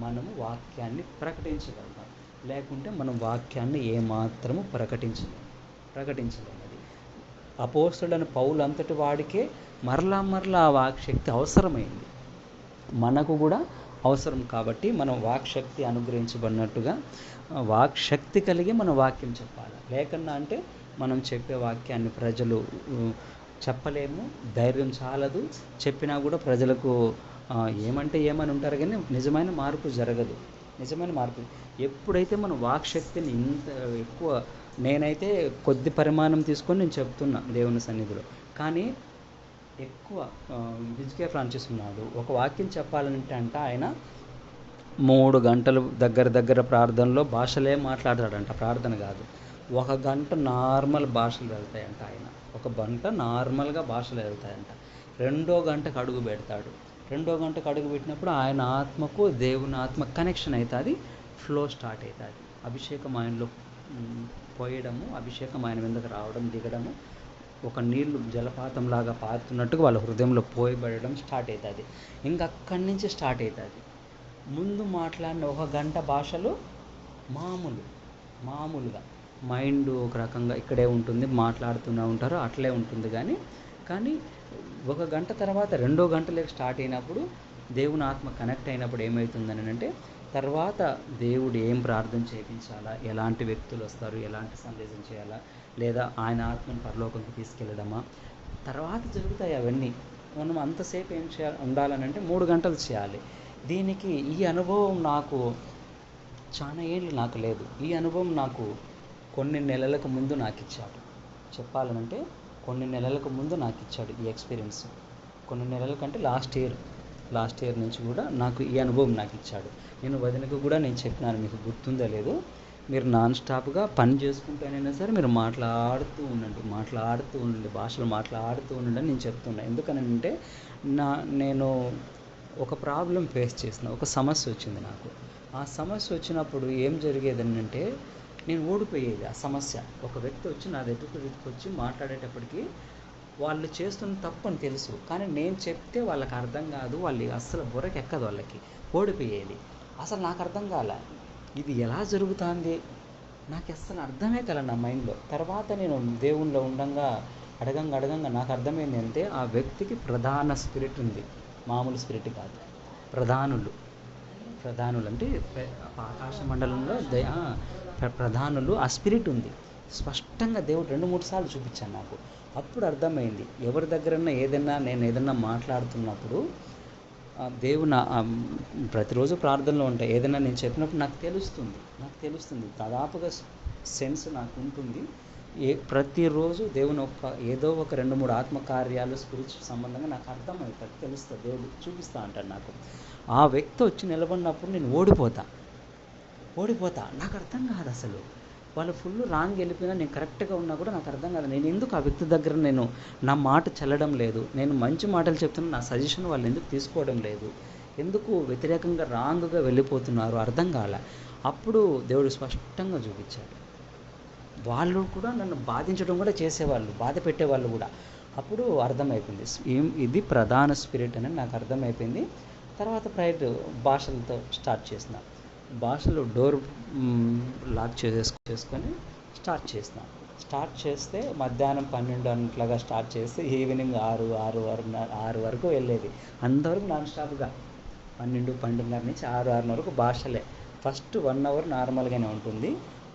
మనము వాక్యాన్ని ప్రకటించగలుగుతాం. లేకుంటే మనం వాక్యాన్ని ఏమాత్రము ప్రకటించలేము. అపోస్తలుడైన పౌలు అంతటి వాడికే మరలా ఆ వాక్శక్తి అవసరమైంది, మనకు కూడా అవసరం. కాబట్టి మనం వాక్శక్తి అనుగ్రహించబడినట్టుగా వాక్శక్తి కలిగి మనం వాక్యం చెప్పాలి. లేకన్నా అంటే మనం చెప్పే వాక్యాన్ని ప్రజలు చెప్పలేము, ధైర్యం చాలదు, చెప్పినా కూడా ప్రజలకు ఏమని ఉంటారు, కానీ నిజమైన మార్పు జరగదు. ఎప్పుడైతే మనం వాక్శక్తిని ఇంత ఎక్కువ, నేనైతే కొద్ది పరిమాణం తీసుకొని నేను చెప్తున్నా దేవుని సన్నిధిలో, కానీ ఎక్కువ విజికే ఫ్రాన్సిస్ ఉన్నాడు, ఒక వాక్యం చెప్పాలంటే ఆయన 3 గంటలు దగ్గర ప్రార్థనలో భాషలే మాట్లాడతాడంట, ప్రార్థన కాదు. 1 గంట నార్మల్ భాషలు వెళ్తాయంట ఆయన, 1 గంట నార్మల్గా భాషలు వెళ్తాయంట. 2వ గంటకు అడుగు పెడతాడు. 2వ గంటకు అడుగు పెట్టినప్పుడు ఆయన ఆత్మకు దేవుని ఆత్మ కనెక్షన్ అవుతుంది, ఫ్లో స్టార్ట్ అవుతుంది. అభిషేకం ఆయనలో పోయడము, అభిషేకం ఆయన మీదకి రావడం, దిగడము, ఒక నీళ్లు జలపాతంలాగా పారుతున్నట్టుగా వాళ్ళ హృదయంలో పోయబడడం స్టార్ట్ అవుతుంది. ఇంకా అక్కడి నుంచి స్టార్ట్ అవుతుంది. ముందు మాట్లాడిన 1 గంట భాషలు మామూలుగా మైండ్ ఒక రకంగా ఇక్కడే ఉంటుంది, మాట్లాడుతూనే ఉంటారు, అట్లే ఉంటుంది. కానీ 1 గంట తర్వాత 2వ గంటలోకి స్టార్ట్ అయినప్పుడు దేవుని ఆత్మ కనెక్ట్ అయినప్పుడు ఏమవుతుందని అంటే తర్వాత దేవుడు ఏం ప్రార్థన చేయించాలా, ఎలాంటి వ్యక్తులు వస్తారు, ఎలాంటి సందేశం చేయాలా, లేదా ఆయన ఆత్మను పరలోకంకి తీసుకెళ్ళడమా, తర్వాత జరుగుతాయి అవన్నీ. మనం అంతసేపు ఏం ఉండాలనంటే 3 గంటలు చేయాలి. దీనికి ఈ అనుభవం నాకు చాలా ఏళ్ళు నాకు లేదు. ఈ అనుభవం నాకు కొన్ని నెలలకు ముందు నాకు ఇచ్చాడు. చెప్పాలనంటే కొన్ని నెలలకు ముందు నాకు ఇచ్చాడు ఈ ఎక్స్పీరియన్స్. కొన్ని నెలల కంటే లాస్ట్ ఇయర్ నుంచి కూడా నాకు ఈ అనుభవం నాకు ఇచ్చాడు. నేను వదినకు కూడా నేను చెప్పినాను, మీకు గుర్తుందో లేదు, మీరు నాన్ స్టాప్గా పని చేసుకుంటూనైనా సరే మీరు మాట్లాడుతూ ఉండండి, భాషలు మాట్లాడుతూ ఉండండి అని నేను చెప్తున్నా. ఎందుకనంటే నేను ఒక ప్రాబ్లం ఫేస్ చేసిన, ఒక సమస్య వచ్చింది నాకు. ఆ సమస్య వచ్చినప్పుడు ఏం జరిగేదని అంటే నేను ఓడిపోయేది. ఆ సమస్య ఒక వ్యక్తి వచ్చి నా దగ్గరికి వచ్చి మాట్లాడేటప్పటికి వాళ్ళు చేస్తున్న తప్పు అని తెలుసు, కానీ నేను చెప్తే వాళ్ళకి అర్థం కాదు, వాళ్ళు అస్సలు బుర్రకి ఎక్కదు, వాళ్ళకి ఓడిపోయేది. అసలు నాకు అర్థం కాల, ఇది ఎలా జరుగుతుంది, నాకు అస్సలు అర్థమే కల నా మైండ్లో. తర్వాత నేను దేవునిలో ఉండంగా అడగంగా నాకు అర్థమైంది అంటే ఆ వ్యక్తికి ప్రధాన స్పిరిట్ ఉంది, మామూలు స్పిరిట్ కాదు. ప్రధానులు అంటే ఆకాశ మండలంలో ప్రధానులు, ఆ స్పిరిట్ ఉంది. స్పష్టంగా దేవుడు 2-3 సార్లు చూపించాను నాకు. అప్పుడు అర్థమైంది, ఎవరి దగ్గరన్నా నేను ఏదన్నా మాట్లాడుతున్నప్పుడు దేవుని ప్రతిరోజు ప్రార్థనలో ఉంటాయి, ఏదైనా నేను చెప్పినప్పుడు నాకు తెలుస్తుంది దాదాపుగా సెన్స్ నాకు ఉంటుంది. ప్రతిరోజు దేవుని ఏదో ఒక 2-3 ఆత్మకార్యాలు స్పిరిచువల్ సంబంధంగా నాకు అర్థమవుతుంది, తెలుస్తుంది, దేవుడు చూపిస్తూ అంటాడు నాకు. ఆ వ్యక్తి వచ్చి నిలబడినప్పుడు నేను ఓడిపోతా, నాకు అర్థం కాదు అసలు. వాళ్ళు ఫుల్ రాంగ్ వెళ్ళిపోయినా నేను కరెక్ట్గా ఉన్నా కూడా నాకు అర్థం కాదు, నేను ఎందుకు ఆ వ్యక్తి దగ్గర నేను నా మాట చెల్లడం లేదు, నేను మంచి మాటలు చెప్తున్నా, నా సజెషన్ వాళ్ళు ఎందుకు తీసుకోవడం లేదు, ఎందుకు వ్యతిరేకంగా రాంగ్గా వెళ్ళిపోతున్నారు, అర్థం కాల. అప్పుడు దేవుడు స్పష్టంగా చూపించాడు. వాళ్ళు కూడా నన్ను బాధించడం కూడా చేసేవాళ్ళు, బాధ పెట్టేవాళ్ళు కూడా. అప్పుడు అర్థమైపోయింది, ఇది ప్రధాన స్పిరిట్ అని నాకు అర్థమైపోయింది. తర్వాత ప్రైవేట్ భాషలతో స్టార్ట్ చేసిన. భాషలో డోర్ లాక్ చేసుకొని స్టార్ట్ చేస్తే మధ్యాహ్నం 12 గంటలుగా స్టార్ట్ చేస్తే ఈవినింగ్ 6 వరకు వెళ్ళేది. అంతవరకు నాన్ స్టాప్గా 12:30 నుంచి 6 వరకు భాషలే. ఫస్ట్ 1 అవర్ నార్మల్గానే ఉంటుంది,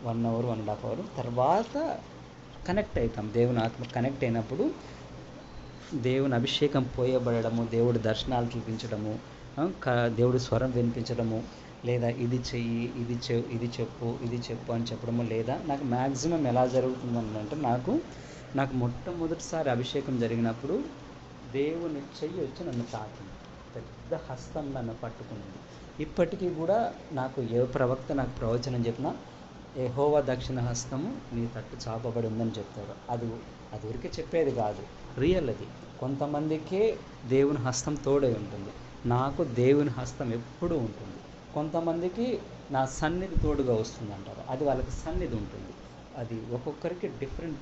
1 అవర్ 1.5 అవర్. తర్వాత కనెక్ట్ అవుతాం, దేవుని ఆత్మ కనెక్ట్ అయినప్పుడు దేవుని అభిషేకం పోయబడము, దేవుడి దర్శనాలు చూపించడము, దేవుడి స్వరం వినిపించడము, లేదా ఇది చెయ్యి, ఇది చెప్పు అని చెప్పడము. లేదా నాకు మ్యాక్సిమం ఎలా జరుగుతుందని అంటే నాకు మొట్టమొదటిసారి అభిషేకం జరిగినప్పుడు దేవుని చెయ్యి వచ్చి నన్ను తాకింది, పెద్ద హస్తం నన్ను పట్టుకున్నది. ఇప్పటికీ కూడా నాకు ఏ ప్రవక్త నాకు ప్రవచనం చెప్పినా యెహోవా దక్షిణ హస్తము నీ తట్టు చాపబడి ఉందని చెప్తారు. అది ఊరికే చెప్పేది కాదు, రియల్. అది కొంతమందికే దేవుని హస్తం తోడై ఉంటుంది, నాకు దేవుని హస్తం ఎప్పుడూ ఉంటుంది. కొంతమందికి నా సన్నిధి తోడుగా వస్తుంది అంటారు, అది వాళ్ళకి సన్నిధి ఉంటుంది. అది ఒక్కొక్కరికి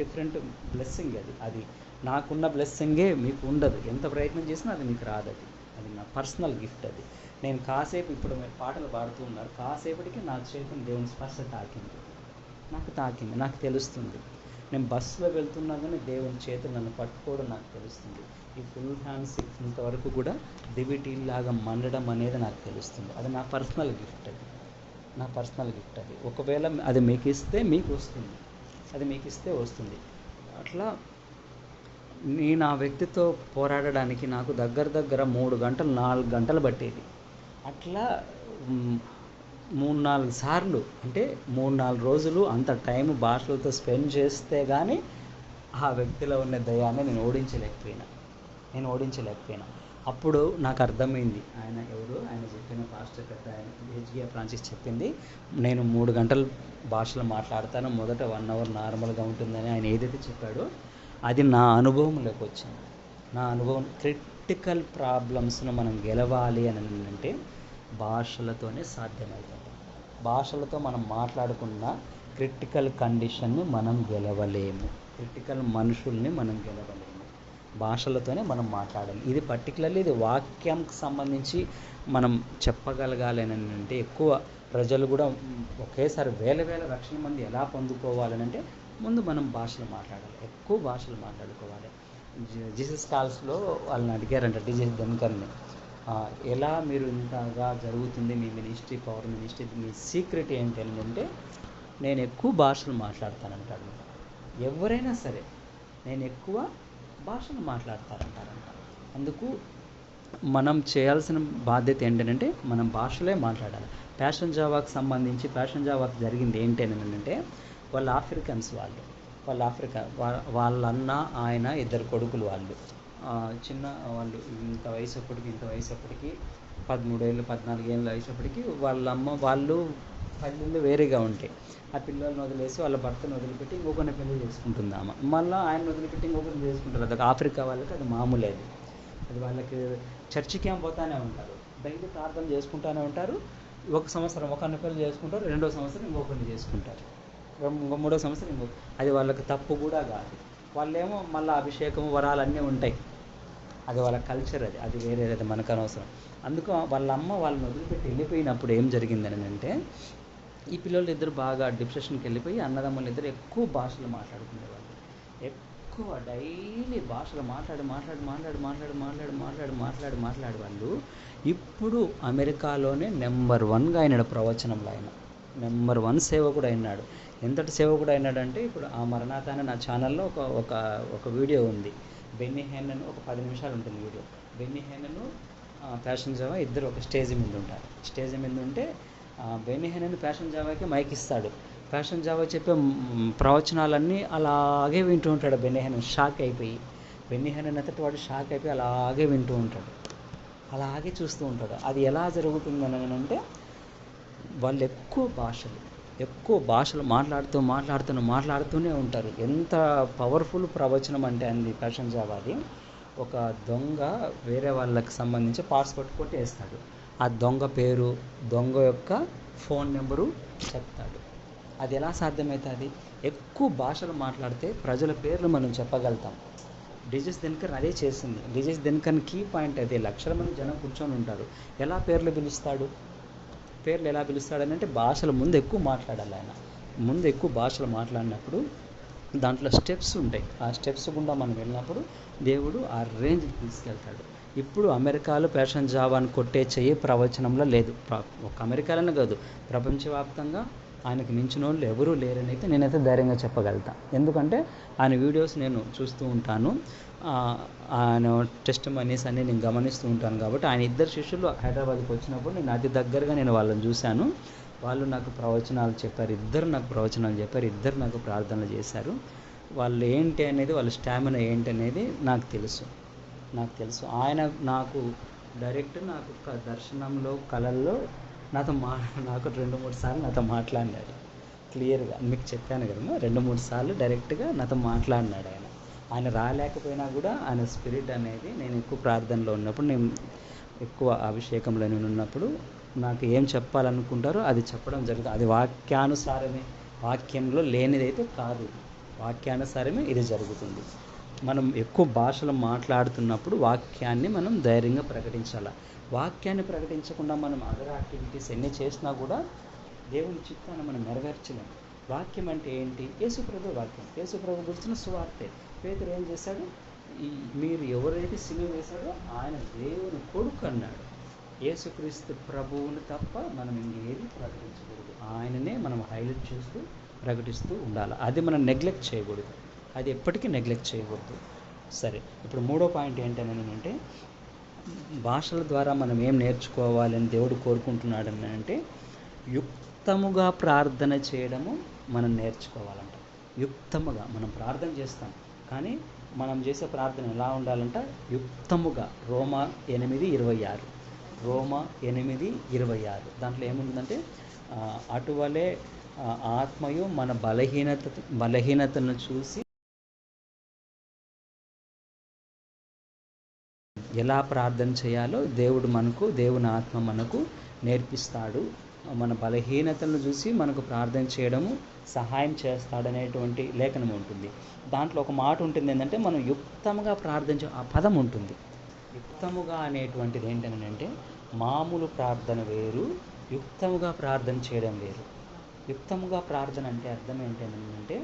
డిఫరెంట్ బ్లెస్సింగ్. అది నాకున్న బ్లెస్సింగే మీకు ఉండదు, ఎంత ప్రయత్నం చేసినా అది మీకు రాదు. అది నా పర్సనల్ గిఫ్ట్. అది నేను కాసేపు, ఇప్పుడు మీరు పాటలు పాడుతూ ఉన్నారు, కాసేపటికి నా చేతిని దేవుని స్పర్శ తాకింది, నాకు తెలుస్తుంది. నేను బస్సులో వెళ్తున్నా కానీ దేవుని చేతులు నన్ను పట్టుకోవడం నాకు తెలుస్తుంది. ఈ ఫుల్ హ్యాండ్స్ ఇంతవరకు కూడా దివిటీలాగా మండడం అనేది నాకు తెలుస్తుంది. అది నా పర్సనల్ గిఫ్ట్. అది ఒకవేళ అది మీకు ఇస్తే మీకు వస్తుంది, అది మీకు ఇస్తే వస్తుంది. అట్లా నేను ఆ వ్యక్తితో పోరాడడానికి నాకు దగ్గర 3 గంటలు 4 గంటలు పట్టేది. అట్లా 3-4 సార్లు, అంటే 3-4 రోజులు అంత టైం భాషలతో స్పెండ్ చేస్తే కానీ ఆ వ్యక్తిలో ఉన్న దయాన్ని నేను ఓడించలేకపోయినా. అప్పుడు నాకు అర్థమైంది, ఆయన చెప్పిన పాస్టర్ పెద్ద ఆయన హెచ్జిఏ ఫ్రాన్సిస్ చెప్పింది, నేను 3 గంటలు భాషలు మాట్లాడతాను, మొదట 1 అవర్ నార్మల్గా ఉంటుందని ఆయన ఏదైతే చెప్పాడో అది నా అనుభవంలోకి వచ్చింది. నా అనుభవం క్రిటికల్ ప్రాబ్లమ్స్ను మనం గెలవాలి అని అంటే భాషలతోనే సాధ్యమవుతుంది. భాషలతో మనం మాట్లాడుకున్న క్రిటికల్ కండిషన్ని మనం గెలవలేము, క్రిటికల్ మనుషుల్ని మనం గెలవలేము. భాషలతోనే మనం మాట్లాడాలి. ఇది పర్టికులర్లీ ఇది వాక్యంకి సంబంధించి మనం చెప్పగలగాలి అని అంటే ఎక్కువ ప్రజలు కూడా ఒకేసారి వేల లక్షల మంది ఎలా పొందుకోవాలని అంటే ముందు మనం భాషలు మాట్లాడాలి, ఎక్కువ భాషలు మాట్లాడుకోవాలి. జీసస్ కాల్స్లో వాళ్ళని అడిగారంట, డిజెస్ ధన్కర్ని, ఎలా మీరు ఇంతగా జరుగుతుంది మీ మినిస్ట్రీ, పవర్ మినిస్ట్రీ, మీ సీక్రెట్ ఏంటి అని అంటే నేను ఎక్కువ భాషలు మాట్లాడతానంటాడు. ఎవరైనా సరే నేను ఎక్కువ భాషలు మాట్లాడతారంటారంట. అందుకు మనం చేయాల్సిన బాధ్యత ఏంటంటే మనం భాషలే మాట్లాడాలి. ప్యాషన్ జావాకి సంబంధించి జరిగింది ఏంటి అని అంటే వాళ్ళు ఆఫ్రికన్స్, వాళ్ళ అన్న ఆయన 2 కొడుకులు, వాళ్ళు ఇంత వయసు అప్పటికి 13 ఏళ్ళు 14 ఏళ్ళు వయసప్పటికి వాళ్ళ అమ్మ వాళ్ళు పల్లెల్లో వేరేగా ఉంటాయి. ఆ పిల్లల్ని వదిలేసి వాళ్ళ భర్తను వదిలిపెట్టి ఇంకొకరిని పెళ్లి చేసుకుంటుంది ఆమె, మళ్ళీ ఆయన వదిలిపెట్టి ఇంకొకరిని చేసుకుంటారు. అది ఆఫ్రికా వాళ్ళకి అది మామూలే. అది వాళ్ళకి చర్చికి ఏం పోతానే ఉంటారు, డైలీ ప్రార్థన చేసుకుంటూనే ఉంటారు. 1 సంవత్సరం ఒకరిని పెళ్లి చేసుకుంటారు, 2వ సంవత్సరం ఇంకొకరిని చేసుకుంటారు, 3వ సంవత్సరం అది వాళ్ళకి తప్పు కూడా కాదు. వాళ్ళేమో మళ్ళీ అభిషేకం వరాలన్నీ ఉంటాయి, అది వాళ్ళ కల్చర్. అది వేరేది, అది మనకు అనవసరం. అందుకు వాళ్ళ అమ్మ వాళ్ళని వదిలిపెట్టి వెళ్ళిపోయినప్పుడు ఏం జరిగిందని అంటే ఈ పిల్లలు 2 బాగా డిప్రెషన్కి వెళ్ళిపోయి అన్నదమ్ములు 2 ఎక్కువ భాషలు మాట్లాడుకునేవాళ్ళు. ఎక్కువ డైలీ భాషలు మాట్లాడి వాళ్ళు ఇప్పుడు అమెరికాలోనే నెంబర్ 1గా అయినాడు ప్రవచనంలో. ఆయన నెంబర్ 1 సేవకుడు అయినాడు. ఎంతటి సేవకుడు అయినాడంటే ఇప్పుడు ఆ మరణాతాన నా ఛానల్లో ఒక వీడియో ఉంది. బెన్నీ హెన్నన్, ఒక 10 నిమిషాలు ఉంటుంది వీడియో. బెన్నీ హెన్నను ప్యాషన్ జావా ఇద్దరు ఒక స్టేజ్ మీద ఉంటారు. స్టేజ్ మీద ఉంటే బెన్నీ హెన్నన్ ప్యాషన్ జావాకి మైక్ ఇస్తాడు. ప్యాషన్ జావా చెప్పే ప్రవచనాలన్నీ అలాగే వింటూ ఉంటాడు బెన్నీ హెన్నన్. బెన్నీ హెన్నన్ అంతటి వాడు షాక్ అయిపోయి అలాగే వింటూ ఉంటాడు, అలాగే చూస్తూ ఉంటాడు. అది ఎలా జరుగుతుందని అంటే వాళ్ళు ఎక్కువ భాషలు మాట్లాడుతూనే ఉంటారు. ఎంత పవర్ఫుల్ ప్రవచనం అంటే అంది ప్యాషన్ జావాది. ఒక దొంగ వేరే వాళ్ళకి సంబంధించి పాస్పోర్ట్ కొట్టేస్తాడు. ఆ దొంగ పేరు, దొంగ యొక్క ఫోన్ నెంబరు చెప్తాడు. అది ఎలా సాధ్యమవుతుంది? ఎక్కువ భాషలు మాట్లాడితే ప్రజల పేర్లు మనం చెప్పగలుగుతాం. డిజెస్ దినకర్ అదే చేసింది. డిజెస్ దినకర్ కీ పాయింట్ అదే. లక్షల మంది జనం కూర్చొని ఉంటారు, ఎలా పేర్లు పిలుస్తాడు? పేర్లు ఎలా పిలుస్తాడని అంటే భాషల ముందు ఎక్కువ మాట్లాడాలి ఆయన. ముందు ఎక్కువ భాషలు మాట్లాడినప్పుడు దాంట్లో స్టెప్స్ ఉంటాయి. ఆ స్టెప్స్ గుండా మనం వెళ్ళినప్పుడు దేవుడు ఆ రేంజ్కి తీసుకెళ్తాడు. ఇప్పుడు అమెరికాలో పేషన్ జావాని కొట్టే చెయ్యి ప్రవచనంలో లేదు. ఒక అమెరికాలోనే కాదు, ప్రపంచవ్యాప్తంగా ఆయనకు మించిన వాళ్ళు ఎవరూ లేరని అయితే నేనైతే ధైర్యంగా చెప్పగలుగుతా. ఎందుకంటే ఆయన వీడియోస్ నేను చూస్తూ ఉంటాను, ఆయన టెస్ట్ మనీస్ అన్నీ నేను గమనిస్తూ ఉంటాను. కాబట్టి ఆయన ఇద్దరు శిష్యులు హైదరాబాద్కి వచ్చినప్పుడు నేను అతి దగ్గరగా నేను వాళ్ళని చూశాను. వాళ్ళు నాకు ప్రవచనాలు చెప్పారు, ఇద్దరు నాకు ప్రవచనాలు చెప్పారు, ఇద్దరు నాకు ప్రార్థనలు చేశారు. వాళ్ళు ఏంటి అనేది, వాళ్ళ స్టామినా ఏంటి అనేది నాకు తెలుసు. ఆయన నాకు డైరెక్ట్ నాకు దర్శనంలో కళల్లో నాకు 2-3 సార్లు నాతో మాట్లాడినాడు క్లియర్గా. మీకు చెప్పాను కదా, 2-3 సార్లు డైరెక్ట్గా నాతో మాట్లాడినాడు ఆయన రాలేకపోయినా కూడా ఆయన స్పిరిట్ అనేది, నేను ఎక్కువ ప్రార్థనలో ఉన్నప్పుడు, నేను ఎక్కువ అభిషేకంలో నేను ఉన్నప్పుడు నాకు ఏం చెప్పాలనుకుంటారో అది చెప్పడం జరుగుతుంది. అది వాక్యానుసారమే, వాక్యంలో లేనిదైతే కాదు, వాక్యానుసారమే ఇది జరుగుతుంది. మనం ఎక్కువ భాషలు మాట్లాడుతున్నప్పుడు వాక్యాన్ని మనం ధైర్యంగా ప్రకటించాలి. వాక్యాన్ని ప్రకటించకుండా మనం అదర్ యాక్టివిటీస్ ఎన్ని చేసినా కూడా దేవుని చిత్తాన్ని మనం నెరవేర్చలేము. వాక్యం అంటే ఏంటి? యేసుప్రభు వాక్యం, యేసుప్రభు గురించిన సువార్తే. పేతురు ఏం చేశాడు? మీరు ఎవరైతే సిలువ వేశాడో ఆయన దేవుని కొడుకు అన్నాడు. యేసుక్రీస్తు ప్రభువుని తప్ప మనం ఇంకేది ప్రకటించకూడదు. ఆయననే మనం హైలైట్ చేస్తూ ప్రకటిస్తూ ఉండాలి. అది మనం నెగ్లెక్ట్ చేయకూడదు, అది ఎప్పటికీ నెగ్లెక్ట్ చేయకూడదు. సరే, ఇప్పుడు 3వ పాయింట్ ఏంటంటే భాషల ద్వారా మనం ఏం నేర్చుకోవాలని దేవుడు కోరుకుంటున్నాడు అంటే యుక్తముగా ప్రార్థన చేయడము మనం నేర్చుకోవాలంట. యుక్తముగా మనం ప్రార్థన చేస్తాం, కానీ మనం చేసే ప్రార్థన ఎలా ఉండాలంట? యుక్తముగా. రోమా 8:26, రోమా 8:26 దాంట్లో ఏముందంటే అటువలే ఆత్మయు మన బలహీనతను చూసి ఎలా ప్రార్థన చేయాలో దేవుని ఆత్మ మనకు నేర్పిస్తాడు. మన బలహీనతలను చూసి మనకు ప్రార్థన చేయడము సహాయం చేస్తాడనేటువంటి లేఖనం ఉంటుంది. దాంట్లో ఒక మాట ఉంటుంది ఏంటంటే మనం యుక్తముగా ప్రార్థించే ఆ పదం ఉంటుంది. యుక్తముగా అనేటువంటిది ఏంటంటే మామూలు ప్రార్థన వేరు, యుక్తముగా ప్రార్థన చేయడం వేరు. యుక్తముగా ప్రార్థన అంటే అర్థం ఏంటంటే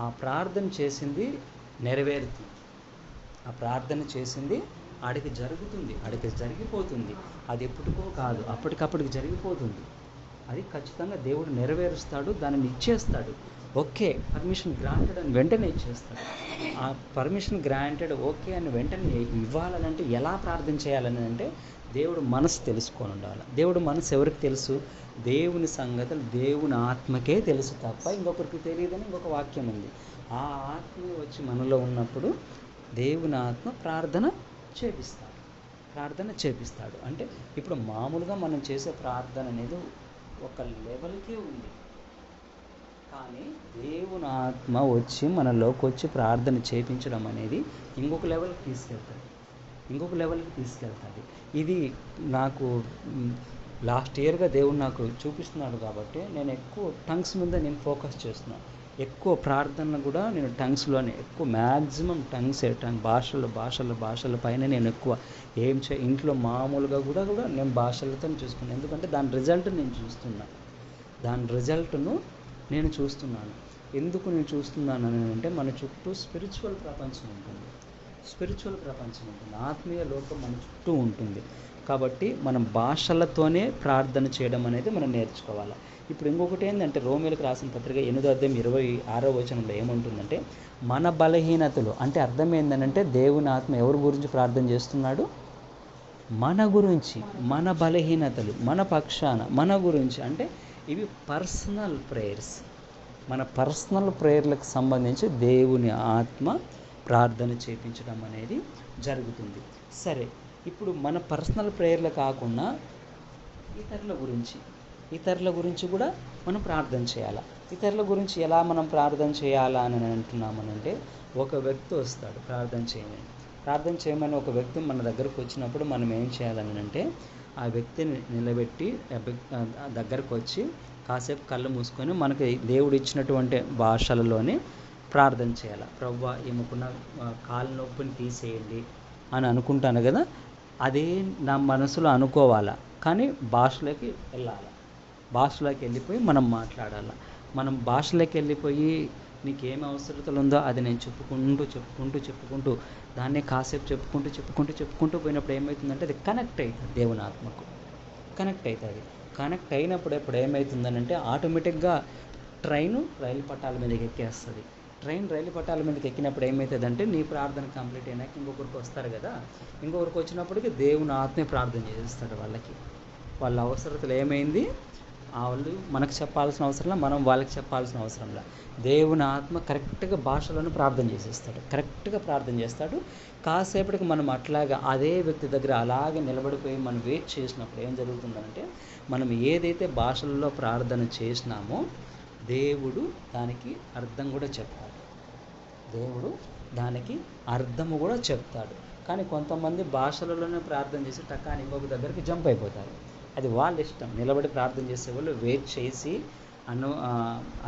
ఆ ప్రార్థన చేసింది నెరవేరుతుంది, ఆ ప్రార్థన చేసింది ఆడికి జరుగుతుంది, ఆడికి జరిగిపోతుంది. అది ఎప్పటికో కాదు, అప్పటికప్పటికి జరిగిపోతుంది. అది ఖచ్చితంగా దేవుడు నెరవేరుస్తాడు, దానిని ఇచ్చేస్తాడు. ఓకే, పర్మిషన్ గ్రాంటెడ్ అని వెంటనే ఇచ్చేస్తాడు. ఆ పర్మిషన్ గ్రాంటెడ్ ఓకే అని వెంటనే ఇవ్వాలనంటే ఎలా ప్రార్థన చేయాలని అంటే దేవుడు మనసు తెలుసుకొని ఉండాలి. దేవుడు మనసు ఎవరికి తెలుసు? దేవుని సంగతులు దేవుని ఆత్మకే తెలుసు తప్ప ఇంకొకరికి తెలియదని ఇంకొక వాక్యం ఉంది. ఆ ఆత్మ వచ్చి మనలో ఉన్నప్పుడు దేవుని ఆత్మ ప్రార్థన చేపిస్తాడు. అంటే ఇప్పుడు మామూలుగా మనం చేసే ప్రార్థన అనేది ఒక లెవెల్కే ఉంది, కానీ దేవుని ఆత్మ వచ్చి మనలోకి వచ్చి ప్రార్థన చేయించడం అనేది ఇంకొక లెవెల్కి తీసుకెళ్తుంది. ఇది నాకు లాస్ట్ ఇయర్గా దేవుడు నాకు చూపిస్తున్నాడు. కాబట్టి నేను ఎక్కువ టంగ్స్ మీద నేను ఫోకస్ చేస్తున్నాను. ఎక్కువ ప్రార్థనలు కూడా నేను టంగ్స్లోనే ఎక్కువ మ్యాక్సిమం భాషల పైన నేను ఎక్కువ ఇంట్లో మామూలుగా కూడా నేను భాషలతో చూసుకున్నాను. ఎందుకంటే దాని రిజల్ట్ను నేను చూస్తున్నాను. ఎందుకు నేను చూస్తున్నాను అని అంటే మన చుట్టూ స్పిరిచువల్ ప్రపంచం ఉంటుంది, ఆత్మీయ లోకం మన చుట్టూ ఉంటుంది. కాబట్టి మనం భాషలతోనే ప్రార్థన చేయడం అనేది మనం నేర్చుకోవాలి. ఇప్పుడు ఇంకొకటి ఏంటంటే రోమీయులకు రాసిన పత్రిక 8:26 ఏముంటుందంటే మన బలహీనతలు అంటే అర్థం ఏంటంటే దేవుని ఆత్మ ఎవరి గురించి ప్రార్థన చేస్తున్నాడు? మన గురించి, మన బలహీనతలు, మన పక్షాన, మన గురించి. అంటే ఇవి పర్సనల్ ప్రేయర్స్. మన పర్సనల్ ప్రేయర్లకు సంబంధించి దేవుని ఆత్మ ప్రార్థన చేయించడం అనేది జరుగుతుంది. సరే, ఇప్పుడు మన పర్సనల్ ప్రేయర్లు కాకుండా ఇతరుల గురించి కూడా మనం ప్రార్థన చేయాలి. ఇతరుల గురించి ఎలా మనం ప్రార్థన చేయాలా అని అంటున్నామనంటే ఒక వ్యక్తి వస్తాడు ప్రార్థన చేయమని ఒక వ్యక్తి మన దగ్గరకు వచ్చినప్పుడు మనం ఏం చేయాలని అంటే ఆ వ్యక్తిని నిలబెట్టి దగ్గరకు వచ్చి కాసేపు కళ్ళు మూసుకొని మనకి దేవుడు ఇచ్చినటువంటి భాషలలోనే ప్రార్థన చేయాలి. ప్రభువా ఈమెకున్న కాలు నొప్పిని తీసేయండి అని అనుకుంటాను కదా. అదే నా మనసులో అనుకోవాలా, కానీ భాషలోకి వెళ్ళాలి. భాషలోకి వెళ్ళిపోయి మనం మాట్లాడాలి. మనం భాషలోకి వెళ్ళిపోయి నీకేం అవసరతలు ఉందో అది నేను చెప్పుకుంటూ దాన్నే కాసేపు చెప్పుకుంటూ పోయినప్పుడు ఏమవుతుందంటే అది కనెక్ట్ అవుతుంది, దేవుని ఆత్మకు కనెక్ట్ అవుతుంది. కనెక్ట్ అయినప్పుడు ఇప్పుడు ఏమవుతుందనంటే ఆటోమేటిక్గా రైలు పట్టాల మీదకి ఎక్కేస్తుంది. రైలు పట్టాల మీదకి ఎక్కినప్పుడు ఏమవుతుందంటే నీ ప్రార్థన కంప్లీట్ అయినాక ఇంకొకరికి వస్తారు కదా, ఇంకొకరికి వచ్చినప్పటికీ దేవుని ఆత్మే ప్రార్థన చేస్తాడు వాళ్ళకి. వాళ్ళ అవసరతలు ఏమైంది, వాళ్ళు మనకు చెప్పాల్సిన అవసరంలా, మనం వాళ్ళకి చెప్పాల్సిన అవసరంలా. దేవుని ఆత్మ కరెక్ట్గా భాషలను కరెక్ట్గా ప్రార్థన చేస్తాడు. కాసేపటికి మనం అట్లాగా అదే వ్యక్తి దగ్గర అలాగే నిలబడిపోయి మనం వెయిట్ చేసినప్పుడు ఏం జరుగుతుందంటే మనం ఏదైతే భాషల్లో ప్రార్థన చేసినామో దేవుడు దానికి అర్థం కూడా చెప్తాడు. కానీ కొంతమంది భాషలలోనే ప్రార్థన చేసి టక్కాని ఇంకొక దగ్గరికి జంప్ అయిపోతారు. అది వాళ్ళ ఇష్టం. నిలబడి ప్రార్థన చేసేవాళ్ళు వెయిట్ చేసి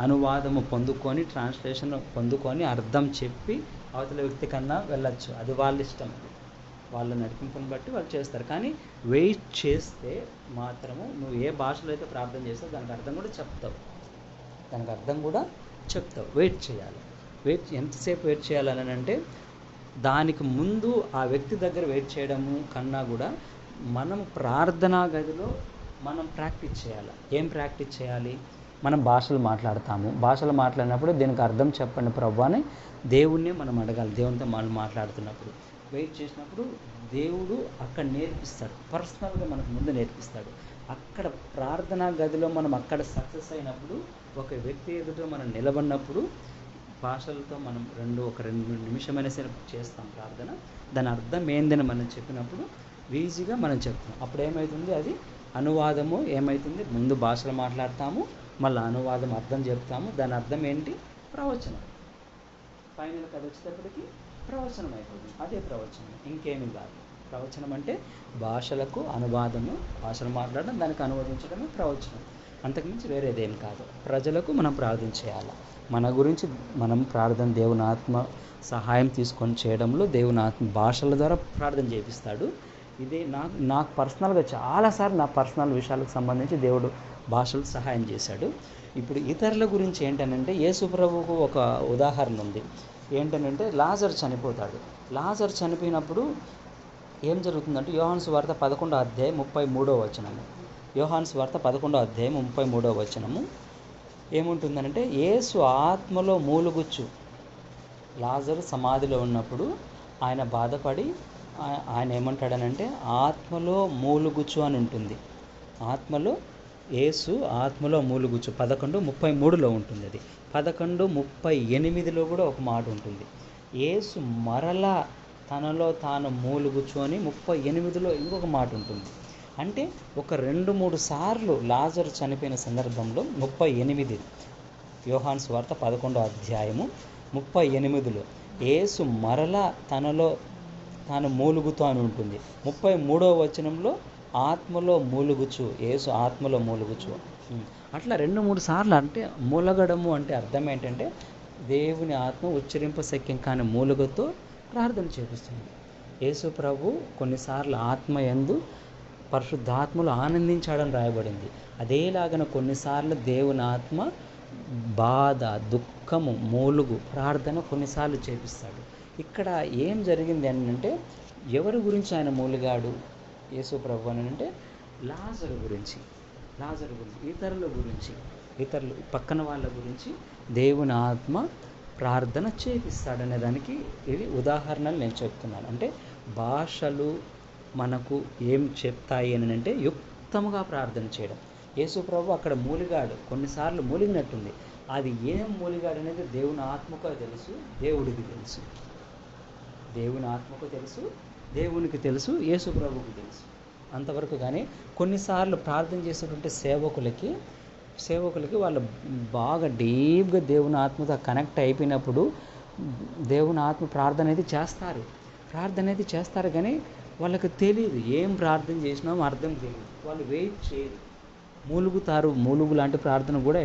అనువాదము పొందుకొని, ట్రాన్స్లేషన్ పొందుకొని, అర్థం చెప్పి అవతల వ్యక్తి కన్నా వెళ్ళచ్చు. అది వాళ్ళ ఇష్టం. వాళ్ళ నడిపింపుని బట్టి వాళ్ళు చేస్తారు. కానీ వెయిట్ చేస్తే మాత్రము నువ్వు ఏ భాషలో అయితే ప్రార్థన చేస్తావు దానికి అర్థం కూడా చెప్తావు. వెయిట్ చేయాలి. ఎంతసేపు వెయిట్ చేయాలని అంటే దానికి ముందు ఆ వ్యక్తి దగ్గర వెయిట్ చేయడము కన్నా కూడా మనం ప్రార్థనా గదిలో మనం ప్రాక్టీస్ చేయాలి. ఏం ప్రాక్టీస్ చేయాలి? మనం భాషలు మాట్లాడినప్పుడు దీనికి అర్థం చెప్పండి ప్రభు అని దేవుణ్ణి మనం అడగాలి. దేవునితో మనం మాట్లాడుతున్నప్పుడు వెయిట్ చేసినప్పుడు దేవుడు అక్కడ నేర్పిస్తాడు, పర్సనల్గా మనకు ముందు నేర్పిస్తాడు. అక్కడ ప్రార్థనా గదిలో మనం అక్కడ సక్సెస్ అయినప్పుడు ఒక వ్యక్తి ఎదుట మనం నిలబడినప్పుడు భాషలతో మనం ఒక రెండు నిమిషమైనా సరే చేస్తాం ప్రార్థన. దాని అర్థం ఏందని మనం చెప్పినప్పుడు ఈజీగా మనం చెప్తాం. అప్పుడు ఏమవుతుంది, అది అనువాదము ఏమవుతుంది, ముందు భాషలు మాట్లాడతాము, మళ్ళీ అనువాదం అర్థం చెప్తాము. దాని అర్థం ఏంటి? ప్రవచనం. ఫైనల్ అది వచ్చేటప్పటికి ప్రవచనం అయిపోతుంది. అదే ప్రవచనం, ఇంకేమీ కాదు. ప్రవచనం అంటే భాషలకు అనువాదము, భాషలు మాట్లాడడం, దానికి అనువదించడమే ప్రవచనం. అంతకుమించి వేరేదేం కాదు. ప్రజలకు మనం ప్రార్థన చేయాలి. మన గురించి మనం ప్రార్థన దేవుని ఆత్మ సహాయం తీసుకొని చేయడంలో దేవుని ఆత్మ భాషల ద్వారా ప్రార్థన చేపిస్తాడు. ఇదే నాకు పర్సనల్గా చాలాసార్లు నా పర్సనల్ విషయాలకు సంబంధించి దేవుడు భాషలకు సహాయం చేశాడు. ఇప్పుడు ఇతరుల గురించి ఏంటనంటే యేసు ప్రభువుకు ఒక ఉదాహరణ ఉంది. ఏంటనంటే లాజరు చనిపోతాడు. లాజరు చనిపోయినప్పుడు ఏం జరుగుతుందంటే యోహాను సువార్త 11వ అధ్యాయం 33వ వచనము. యోహాను సువార్త 11వ అధ్యాయం 33వ వచనము ఏముంటుందనంటే యేసు ఆత్మలో మూలుగుచ్చు. లాజరు సమాధిలో ఉన్నప్పుడు ఆయన బాధపడి ఆయన ఏమంటాడనంటే ఆత్మలో మూలుగుచ్చు అని ఉంటుంది. యేసు ఆత్మలో మూలుగుచ్చు 11:33లో ఉంటుంది. అది 11:38లో కూడా ఒక మాట ఉంటుంది. యేసు మరలా తనలో తాను మూలుగుచ్చు అని 38లో ఇంకొక మాట ఉంటుంది. అంటే ఒక 2-3 సార్లు లాజరు చనిపోయిన సందర్భంలో 38 యోహాను సువార్త 11వ అధ్యాయము 38లో యేసు మరలా తనలో తాను మూలుగుతూ అని ఉంటుంది. 33వ వచనంలో ఆత్మలో మూలుగుచు, యేసు ఆత్మలో మూలుగుచు. అట్లా 2-3 సార్లు అంటే మూలగడము అంటే అర్థం ఏంటంటే దేవుని ఆత్మ ఉచ్చరింపశక్యం కాని మూలుగతో ప్రార్థన చేపిస్తుంది. యేసు ప్రభు కొన్నిసార్లు ఆత్మయందు పరిశుద్ధాత్మలో ఆనందించాడని రాయబడింది. అదేలాగన కొన్నిసార్లు దేవుని ఆత్మ బాధ, దుఃఖము, మూలుగు, ప్రార్థన కొన్నిసార్లు చేపిస్తాడు. ఇక్కడ ఏం జరిగింది అంటే ఎవరి గురించి ఆయన మూలిగాడు యేసు ప్రభు అని అంటే లాజరు గురించి, ఇతరులు పక్కన వాళ్ళ గురించి దేవుని ఆత్మ ప్రార్థన చేపిస్తాడనే దానికి ఇది ఉదాహరణలు నేను చెప్తున్నాను. అంటే భాషలు మనకు ఏం చెప్తాయి అని అంటే యుక్తముగా ప్రార్థన చేయడం. యేసు ప్రభు అక్కడ మూలిగాడు, కొన్నిసార్లు మూలిగినట్టుంది. అది ఏం మూలిగాడు అనేది దేవుని ఆత్మకు తెలుసు, దేవుడికి తెలుసు. దేవుని ఆత్మకు తెలుసు, దేవునికి తెలుసు, యేసు ప్రభువుకి తెలుసు. అంతవరకు. కానీ కొన్నిసార్లు ప్రార్థన చేసేటువంటి సేవకులకి వాళ్ళు బాగా డీప్గా దేవుని ఆత్మతో కనెక్ట్ అయిపోయినప్పుడు దేవుని ఆత్మ ప్రార్థన అనేది చేస్తారు. కానీ వాళ్ళకి తెలియదు ఏం ప్రార్థన చేసినామో అర్థం తెలియదు. వాళ్ళు వెయిట్ చేయరు, మూలుగుతారు. మూలుగు లాంటి ప్రార్థన కూడా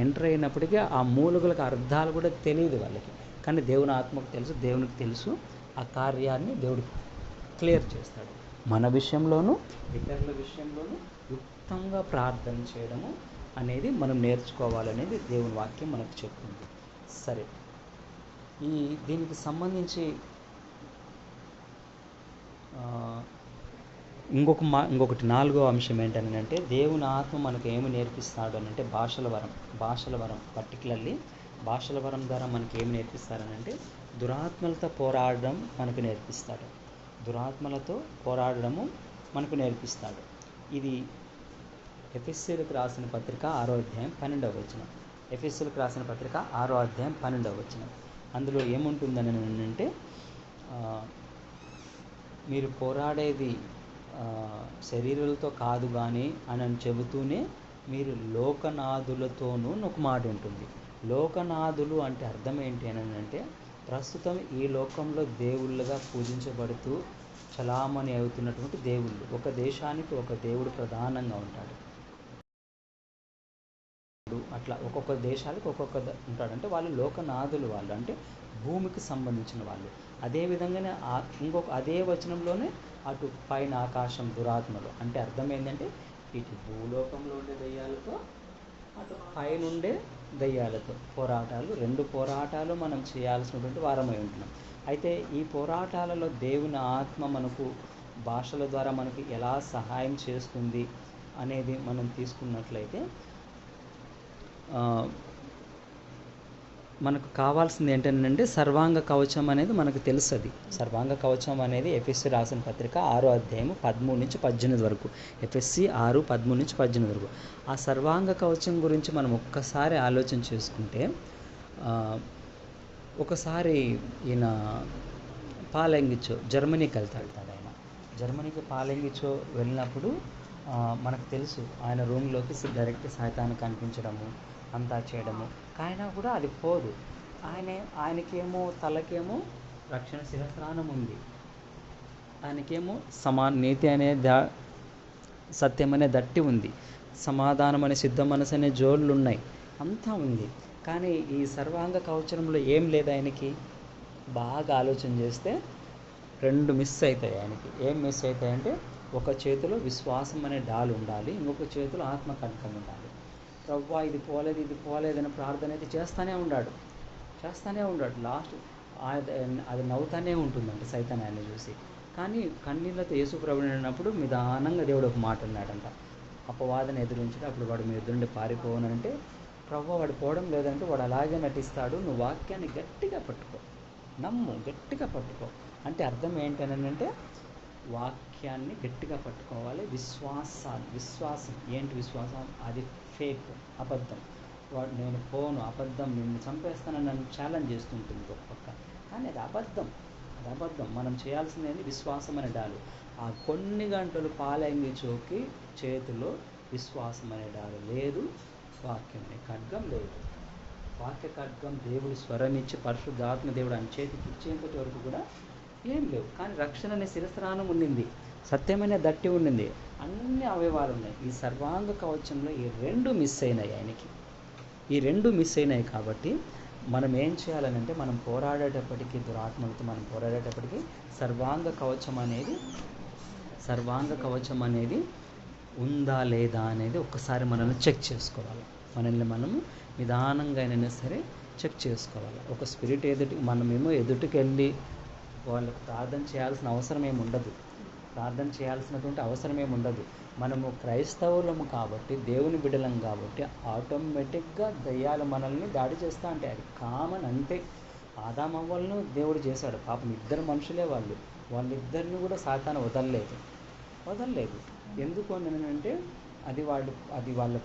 ఎంటర్ అయినప్పటికీ ఆ మూలుగులకు అర్థాలు కూడా తెలియదు వాళ్ళకి. కానీ దేవుని ఆత్మకు తెలుసు, దేవునికి తెలుసు, ఆ కార్యాన్ని దేవుడు క్లియర్ చేస్తాడు. మన విషయంలోనూ ఇతరుల విషయంలోనూ యుక్తంగా ప్రార్థన చేయడము అనేది మనం నేర్చుకోవాలనేది దేవుని వాక్యం మనకు చెప్తుంది. సరే, దీనికి సంబంధించి ఇంకొకటి నాలుగో అంశం ఏంటంటే దేవుని ఆత్మ మనకు ఏమి నేర్పిస్తాడు అని అంటే భాషల వరం పర్టికులర్లీ భాషల వరం ద్వారా మనకి ఏమి నేర్పిస్తారనంటే దురాత్మలతో పోరాడడం మనకు నేర్పిస్తాడు. దురాత్మలతో పోరాడడము మనకు నేర్పిస్తాడు. ఇది ఎఫెసీయులకు రాసిన పత్రిక 6వ అధ్యాయం 12వ వచనం. ఎఫెసీయులకు రాసిన పత్రిక 6వ అధ్యాయం 12వ వచనం. అందులో ఏముంటుందని అంటే మీరు పోరాడేది శరీరాలతో కాదు కానీ అని చెబుతూనే మీరు లోకనాథులతోనూ ఒక మాట ఉంటుంది. లోకనాథులు అంటే అర్థం ఏంటి అని అంటే ప్రస్తుతం ఈ లోకంలో దేవుళ్ళుగా పూజించబడుతూ చలామణి అవుతున్నటువంటి దేవుళ్ళు. ఒక దేశానికి ఒక దేవుడు ప్రధానంగా ఉంటాడు. అట్లా ఒక్కొక్క దేశాలకు ఒక్కొక్క ఉంటాడంటే వాళ్ళు లోకనాథులు, వాళ్ళు అంటే భూమికి సంబంధించిన వాళ్ళు. అదేవిధంగానే అదే వచనంలోనే అటు పైన ఆకాశం దురాత్మలు అంటే అర్థం ఏంటంటే ఇటు భూలోకంలో ఉండే దయ్యాలతో అటు పైనుండే దయ్యాలతో పోరాటాలు, రెండు పోరాటాలు మనం చేయాల్సినటువంటి వారమై ఉంటున్నాం. అయితే ఈ పోరాటాలలో దేవుని ఆత్మ మనకు భాషల ద్వారా మనకు ఎలా సహాయం చేస్తుంది అనేది మనం తీసుకున్నట్లయితే మనకు కావాల్సింది ఏంటంటే సర్వాంగ కవచం అనేది మనకు తెలుస్తుంది. సర్వాంగ కవచం అనేది ఎఫెసీ రాసిన పత్రిక 6వ అధ్యాయం 13 నుంచి 18 వరకు. ఎఫెసీ 6:13 నుంచి 18 వరకు. ఆ సర్వాంగ కవచం గురించి మనం ఒక్కసారి ఆలోచన చేసుకుంటే ఒకసారి ఈయన పాలెంగిచో జర్మనీకి వెళ్తాడు. ఆయన జర్మనీకి పాలెంగిచో వెళ్ళినప్పుడు మనకు తెలుసు ఆయన రూమ్లోకి డైరెక్ట్ సైతాను కనిపించడము అంతా చేయడము. ఆయన కూడా అది పోదు. ఆయనకేమో తలకేమో రక్షణ శిరస్నానం ఉంది, ఆయనకేమో నీతి అనే సత్యం అనే దట్టి ఉంది, సమాధానం అనే సిద్ధ మనసు అనే జోళ్ళు ఉన్నాయి, అంతా ఉంది. కానీ ఈ సర్వాంగ కవచంలో ఏం లేదు ఆయనకి. బాగా ఆలోచన చేస్తే 2 మిస్ అవుతాయి ఆయనకి. ఏం మిస్ అవుతాయంటే ఒక చేతిలో విశ్వాసం అనే డాలు ఉండాలి, ఇంకొక చేతిలో ఆత్మ ఖడ్గం ఉండాలి. ప్రభువా ఇది పోలేదని ప్రార్థన అయితే చేస్తూనే ఉన్నాడు. లాస్ట్ అది నవ్వుతూనే ఉంటుందంట సైతాన్ ఆయన చూసి. కానీ కన్నీళ్ళతో యేసు ప్రభువుని అన్నప్పుడు నిదానంగా దేవుడు ఒక మాట అన్నాడంట, అపవాదన ఎదురించడం. అప్పుడు వాడు మీ ఎదురుండి పారిపోవనంటే ప్రభువా వాడు పోవడం లేదంటే వాడు అలాగే నటిస్తాడు. నువ్వు వాక్యాన్ని గట్టిగా పట్టుకో, నమ్ము, గట్టిగా పట్టుకో. అంటే అర్థం ఏంటనంటే వాక్యాన్ని గట్టిగా పట్టుకోవాలి. విశ్వాసం ఏంటి? విశ్వాసం అది ఫేక్, అబద్ధం. వాడు నేను పోను, అబద్ధం, నిన్ను చంపేస్తానని నన్ను ఛాలెంజ్ చేస్తుంటుంది ఒక పక్క. కానీ అది అబద్ధం. మనం చేయాల్సింది విశ్వాసం అనే డాలు. ఆ కొన్ని గంటలు పాలెంగిచోకి చేతిలో విశ్వాసం అనే డాలు లేదు, వాక్యం అనే ఖడ్గం లేదు. వాక్య ఖడ్గం దేవుడు స్వరం ఇచ్చి పరిశుద్ధాత్మ దేవుడు అని చేతికి ఇచ్చేంతటి వరకు కూడా ఏం లేవు. కానీ రక్షణ అనే శిరస్నానం ఉండింది, సత్యమైన దట్టి ఉండింది, అన్ని అవయవాలు ఉన్నాయి. ఈ సర్వాంగ కవచంలో ఈ 2 మిస్ అయినాయి ఆయనకి. ఈ 2 మిస్ అయినాయి కాబట్టి మనం ఏం చేయాలనంటే మనం పోరాడేటప్పటికీ దురాత్మలతో మనం పోరాడేటప్పటికీ సర్వాంగ కవచం అనేది ఉందా లేదా అనేది ఒక్కసారి మనల్ని చెక్ చేసుకోవాలి. మనల్ని మనము నిదానంగా అయినా సరే చెక్ చేసుకోవాలి. ఒక స్పిరిట్ మనమేమో ఎదుటికి వెళ్ళి వాళ్ళకు ప్రార్థన చేయాల్సిన అవసరం ఏమి ఉండదు. మనము క్రైస్తవులము కాబట్టి, దేవుని బిడ్డలం కాబట్టి ఆటోమేటిక్గా దయ్యాలు మనల్ని దాడి చేస్తూ ఉంటాయి. అది కామన్, అంతే. ఆదామవ్వలను దేవుడు చేశాడు. పాపం 2 మనుషులే వాళ్ళిద్దరిని కూడా సాతాను వదలలేదు. ఎందుకు అంటే అది వాళ్ళ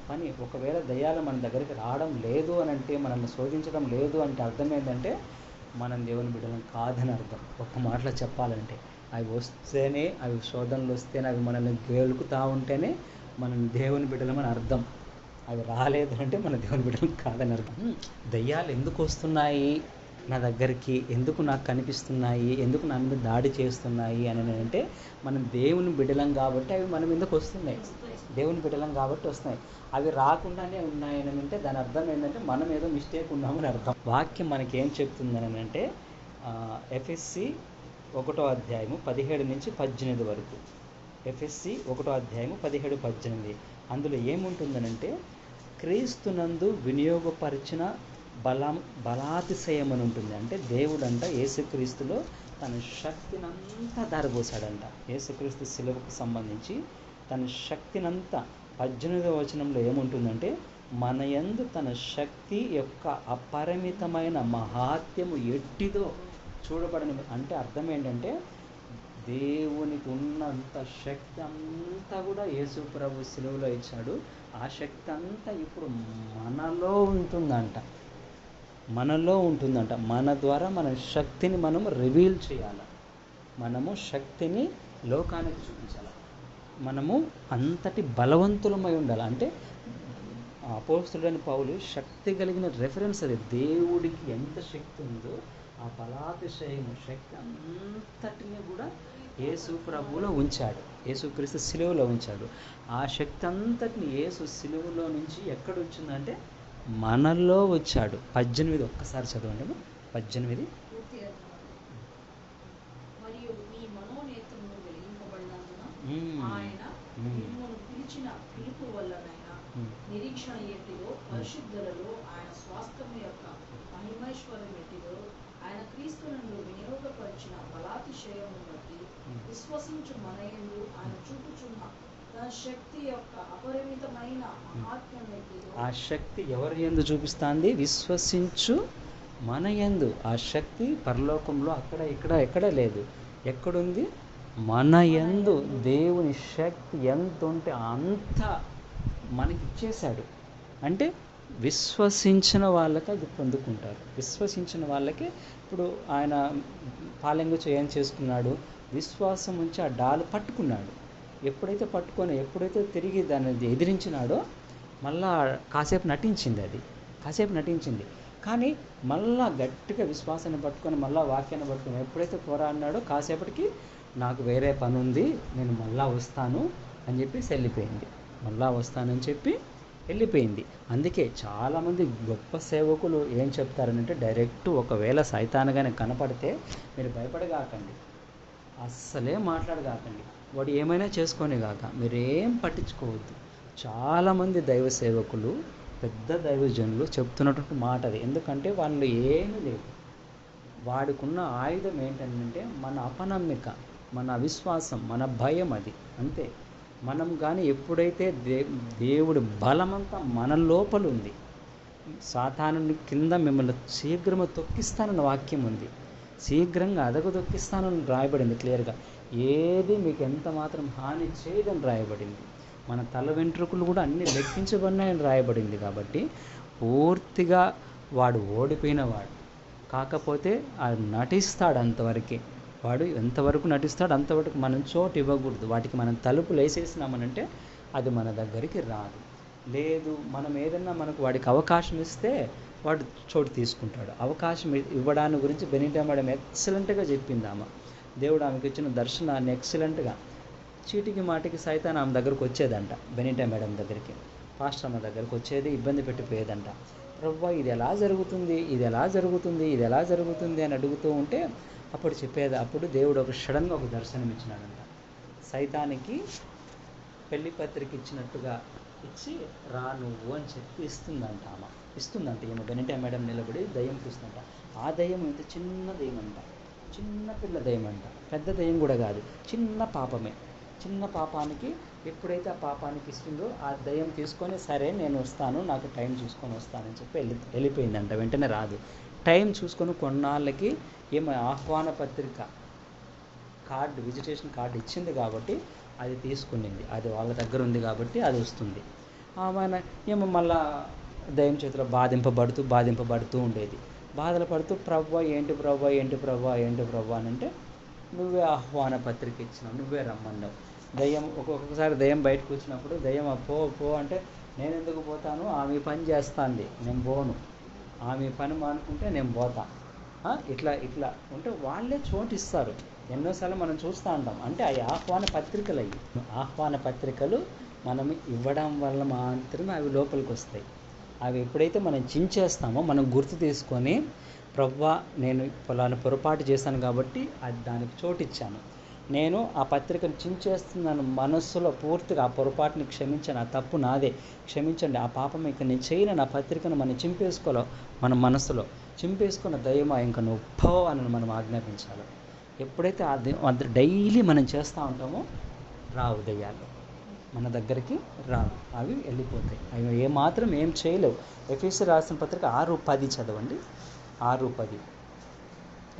పని. ఒకవేళ దయ్యాలు మన దగ్గరికి రావడం లేదు అని అంటే, మనల్ని శోధించడం లేదు అంటే అర్థం ఏంటంటే మనం దేవుని బిడ్డలం కాదని అర్థం. ఒక్క మాటలో చెప్పాలంటే అవి శోధనలు వస్తేనే, అవి మనల్ని గేలుకుతూ ఉంటేనే మనం దేవుని బిడ్డలమని అర్థం. అవి రాలేదు అంటే మన దేవుని బిడ్డలం కాదని అర్థం. దయ్యాలు ఎందుకు వస్తున్నాయి నా దగ్గరికి, ఎందుకు నాకు కనిపిస్తున్నాయి, ఎందుకు నా మీద దాడి చేస్తున్నాయి అని అంటే మనం దేవుని బిడ్డలం కాబట్టి అవి మన మీదకి వస్తున్నాయి. దేవుని బిడ్డలం కాబట్టి వస్తున్నాయి. అవి రాకుండానే ఉన్నాయని అంటే దాని అర్థం ఏంటంటే మనం ఏదో మిస్టేక్ ఉన్నామని అర్థం. వాక్యం మనకి ఏం చెప్తుందని అంటే ఎఫ్ఎస్సి 1వ అధ్యాయము 17-18 వరకు. ఎఫ్ఎస్సి 1వ అధ్యాయము 17-18. అందులో ఏముంటుందనంటే, క్రీస్తునందు వినియోగపరిచిన బలాతిశయం అని ఉంటుంది. అంటే దేవుడంట యేసుక్రీస్తులో తన శక్తినంతా ధారపోసాడంట. యేసుక్రీస్తు శిలువకు సంబంధించి తన శక్తినంతా 18వ వచనంలో ఏముంటుందంటే, మన యందు తన శక్తి యొక్క అపరిమితమైన మహాత్యము ఎట్టిదో చూడబడని. అంటే అర్థం ఏంటంటే, దేవునికి ఉన్నంత శక్తి అంతా కూడా యేసు ప్రభు శిలువలో ఇచ్చాడు. ఆ శక్తి అంతా ఇప్పుడు మనలో ఉంటుందంట. మన ద్వారా మన శక్తిని మనం రివీల్ చేయాలి. మనము శక్తిని లోకానికి చూపించాలి. మనము అంతటి బలవంతులమై ఉండాలి. అంటే అపోస్తలుడైన పౌలు శక్తి కలిగిన రెఫరెన్స్ అది. దేవుడికి ఎంత శక్తి ఉందో ఆ బలాతిశయము శక్తి అంతటిని కూడా యేసు ప్రభువులో ఉంచాడు. యేసుక్రీస్తు సిలువలో ఉంచాడు. ఆ శక్తి అంతటిని యేసు సిలువలో నుంచి ఎక్కడ వచ్చిందంటే మనలో వచ్చాడు. 18 ఒక్కసారి చదవండి. 18. పూర్తి అర్థం. మరియు మీ మనోనేత్రములు వెలిగింపబడినందున ఆయన మిమ్మును పిలిచిన పిలుపు వల్లనైనా నిరీక్షణ ఎట్టిదో, పరిశుద్ధులలో ఆయన స్వాస్థ్యము యొక్క మహిమైశ్వర్యం ఎట్టిదో, ఆయన క్రీస్తునందు వినియోగపరిచిన బలాతిశయమును బట్టి విశ్వసించు మనయందు ఆయన చూపుచున్న తన శక్తి యొక్క అపరిమితమైన మహాత్మ్యం ఎట్టిదో. ఆ శక్తి ఎవరి యందు చూపిస్తాంది? విశ్వసించు మన యందు. ఆ శక్తి పరలోకంలో అక్కడ ఇక్కడ ఎక్కడ లేదు. ఎక్కడుంది? మన యందు. దేవుని శక్తి ఎంత ఉంటే అంత మనకి ఇచ్చేశాడు. అంటే విశ్వసించిన వాళ్ళకి అది పొందుకుంటారు. విశ్వసించిన వాళ్ళకి ఇప్పుడు ఆయన పాలెంగు ఏం చేసుకున్నాడు? విశ్వాసం ఉంచి ఆ డాలు పట్టుకున్నాడు. ఎప్పుడైతే తిరిగి దాన్ని ఎదిరించినాడో మళ్ళా కాసేపు నటించింది. కానీ మళ్ళా గట్టిగా విశ్వాసాన్ని పట్టుకొని మళ్ళా వాక్యాన్ని పట్టుకొని ఎప్పుడైతే పోరాడినాడో కాసేపటికి నాకు వేరే పని ఉంది, నేను మళ్ళా వస్తాను అని చెప్పి వెళ్ళిపోయింది. అందుకే చాలామంది గొప్ప సేవకులు ఏం చెప్తారనంటే, డైరెక్ట్ ఒకవేళ సైతానుగానే కనపడితే మీరు భయపడగాకండి, అస్సలే మాట్లాడగాకండి, వాడు ఏమైనా చేసుకొని గాక, మీరేం పట్టించుకోవద్దు. చాలామంది దైవ సేవకులు, పెద్ద దైవజనులు చెప్తున్నటువంటి మాట అది. ఎందుకంటే వాళ్ళు ఏమీ లేదు, వాడుకున్న ఆయుధం ఏంటంటే మన అపనమ్మిక, మన అవిశ్వాసం, మన భయం. అది అంతే. మనం కానీ ఎప్పుడైతే దేవుడి బలమంతా మన లోపల ఉంది, సాతానుని కింద మిమ్మల్ని శీఘ్రము తొక్కిస్తానన్న వాక్యం ఉంది, శీఘ్రంగా అదగదొక్కిస్తానని రాయబడింది క్లియర్గా. ఏది మీకు ఎంత మాత్రం హాని చేయదని రాయబడింది. మన తల వెంట్రుకలు కూడా అన్నీ లెక్కించబడినాయని రాయబడింది. కాబట్టి పూర్తిగా వాడు ఓడిపోయినవాడు. కాకపోతే అది నటిస్తాడు అంతవరకే. వాడు ఎంతవరకు నటిస్తాడు అంతవరకు మనం చోటు ఇవ్వకూడదు. వాటికి మనం తలుపులు వేసేసినామనంటే అది మన దగ్గరికి రాదు. లేదు, మనం ఏదన్నా వాడికి అవకాశం ఇస్తే వాడు చోటు తీసుకుంటాడు. అవకాశం ఇవ్వడాన్ని గురించి బెనిటా మేడం ఎక్సలెంట్గా చెప్పింది. దేవుడు ఆమెకి ఇచ్చిన దర్శనాన్ని ఎక్సలెంట్గా, చీటికి మాటికి సైతాన్ ఆమె దగ్గరకు వచ్చేదంట. బెనిటా మేడం దగ్గరికి, పాస్టర్ అమ్మ దగ్గరకు వచ్చేది, ఇబ్బంది పెట్టిపోయేదంట. ప్రభువా ఇది ఎలా జరుగుతుంది అని అడుగుతూ ఉంటే అప్పుడు చెప్పేది. అప్పుడు దేవుడు సడన్గా ఒక దర్శనం ఇచ్చినాడంట. సైతానికి పెళ్లి పత్రిక ఇచ్చినట్టుగా ఇచ్చి రా నువ్వు అని చెప్పి ఇస్తుందంట. ఈమె బెనిటా మేడం నిలబడి దయ్యం చూస్తుందంట. ఆ దయ్యం ఇంత చిన్న దయ్యం అంట, చిన్న పిల్ల దయ్యం అంట, పెద్ద దయ్యం కూడా కాదు, చిన్న పాపమే. చిన్న పాపానికి ఎప్పుడైతే ఆ పాపానికి ఇస్తుందో ఆ దయ్యం తీసుకొని సరే నేను వస్తాను, నాకు టైం చూసుకొని వస్తానని చెప్పి వెళ్ళిపోయిందంట. వెంటనే రాదు. టైం చూసుకొని కొన్నాళ్ళకి ఏమో ఆహ్వాన పత్రిక కార్డు, విజిటేషన్ కార్డు ఇచ్చింది కాబట్టి అది తీసుకునింది. అది వాళ్ళ దగ్గర ఉంది కాబట్టి అది వస్తుంది. ఆమె ఏమో మళ్ళా దయ్యం చేతిలో బాధింపబడుతూ ఉండేది. బాధలు పడుతూ ప్రభువా ఏంటి ప్రభా అని అంటే, నువ్వే ఆహ్వాన పత్రిక ఇచ్చినావు, నువ్వే రమ్మన్నావు. దయ్యం ఒక్కొక్కసారి దయ్యం బయటకు వచ్చినప్పుడు దయ్యం పో అంటే నేను ఎందుకు పోతాను, ఆమె పని చేస్తాంది, నేను పోను, ఆమె పని మానుకుంటే నేను పోతా, ఇట్లా ఉంటే వాళ్ళే చోటు ఇస్తారు. ఎన్నోసార్లు మనం చూస్తూ ఉంటాం. అంటే అవి ఆహ్వాన పత్రికలు మనం ఇవ్వడం వల్ల మాత్రమే అవి లోపలికి వస్తాయి. అవి ఎప్పుడైతే మనం చించేస్తామో, మనం గుర్తు తీసుకొని ప్రవ్వా నేను ఫలానా పొరపాటు చేశాను కాబట్టి అది దానికి చోటు ఇచ్చాను, నేను ఆ పత్రికను చించేస్తున్నాను మనస్సులో పూర్తిగా, ఆ పొరపాటుని క్షమించాను, ఆ తప్పు నాదే, క్షమించండి, ఆ పాపం ఇక నేను చేయను, ఆ పత్రికను మనం చింపేసుకోలో, మన మనసులో చింపేసుకున్న దయ్యమా ఇంకా నువ్వు పో అని మనం ఆజ్ఞాపించాలి. ఎప్పుడైతే అది డైలీ మనం చేస్తూ ఉంటామో రావు దయ్యాలు, మన దగ్గరికి రావు, అవి వెళ్ళిపోతాయి, అవి ఏమాత్రం ఏం చేయలేవు. ఎఫెసీయులకు రాసిన పత్రిక 6:10 చదవండి. 6:10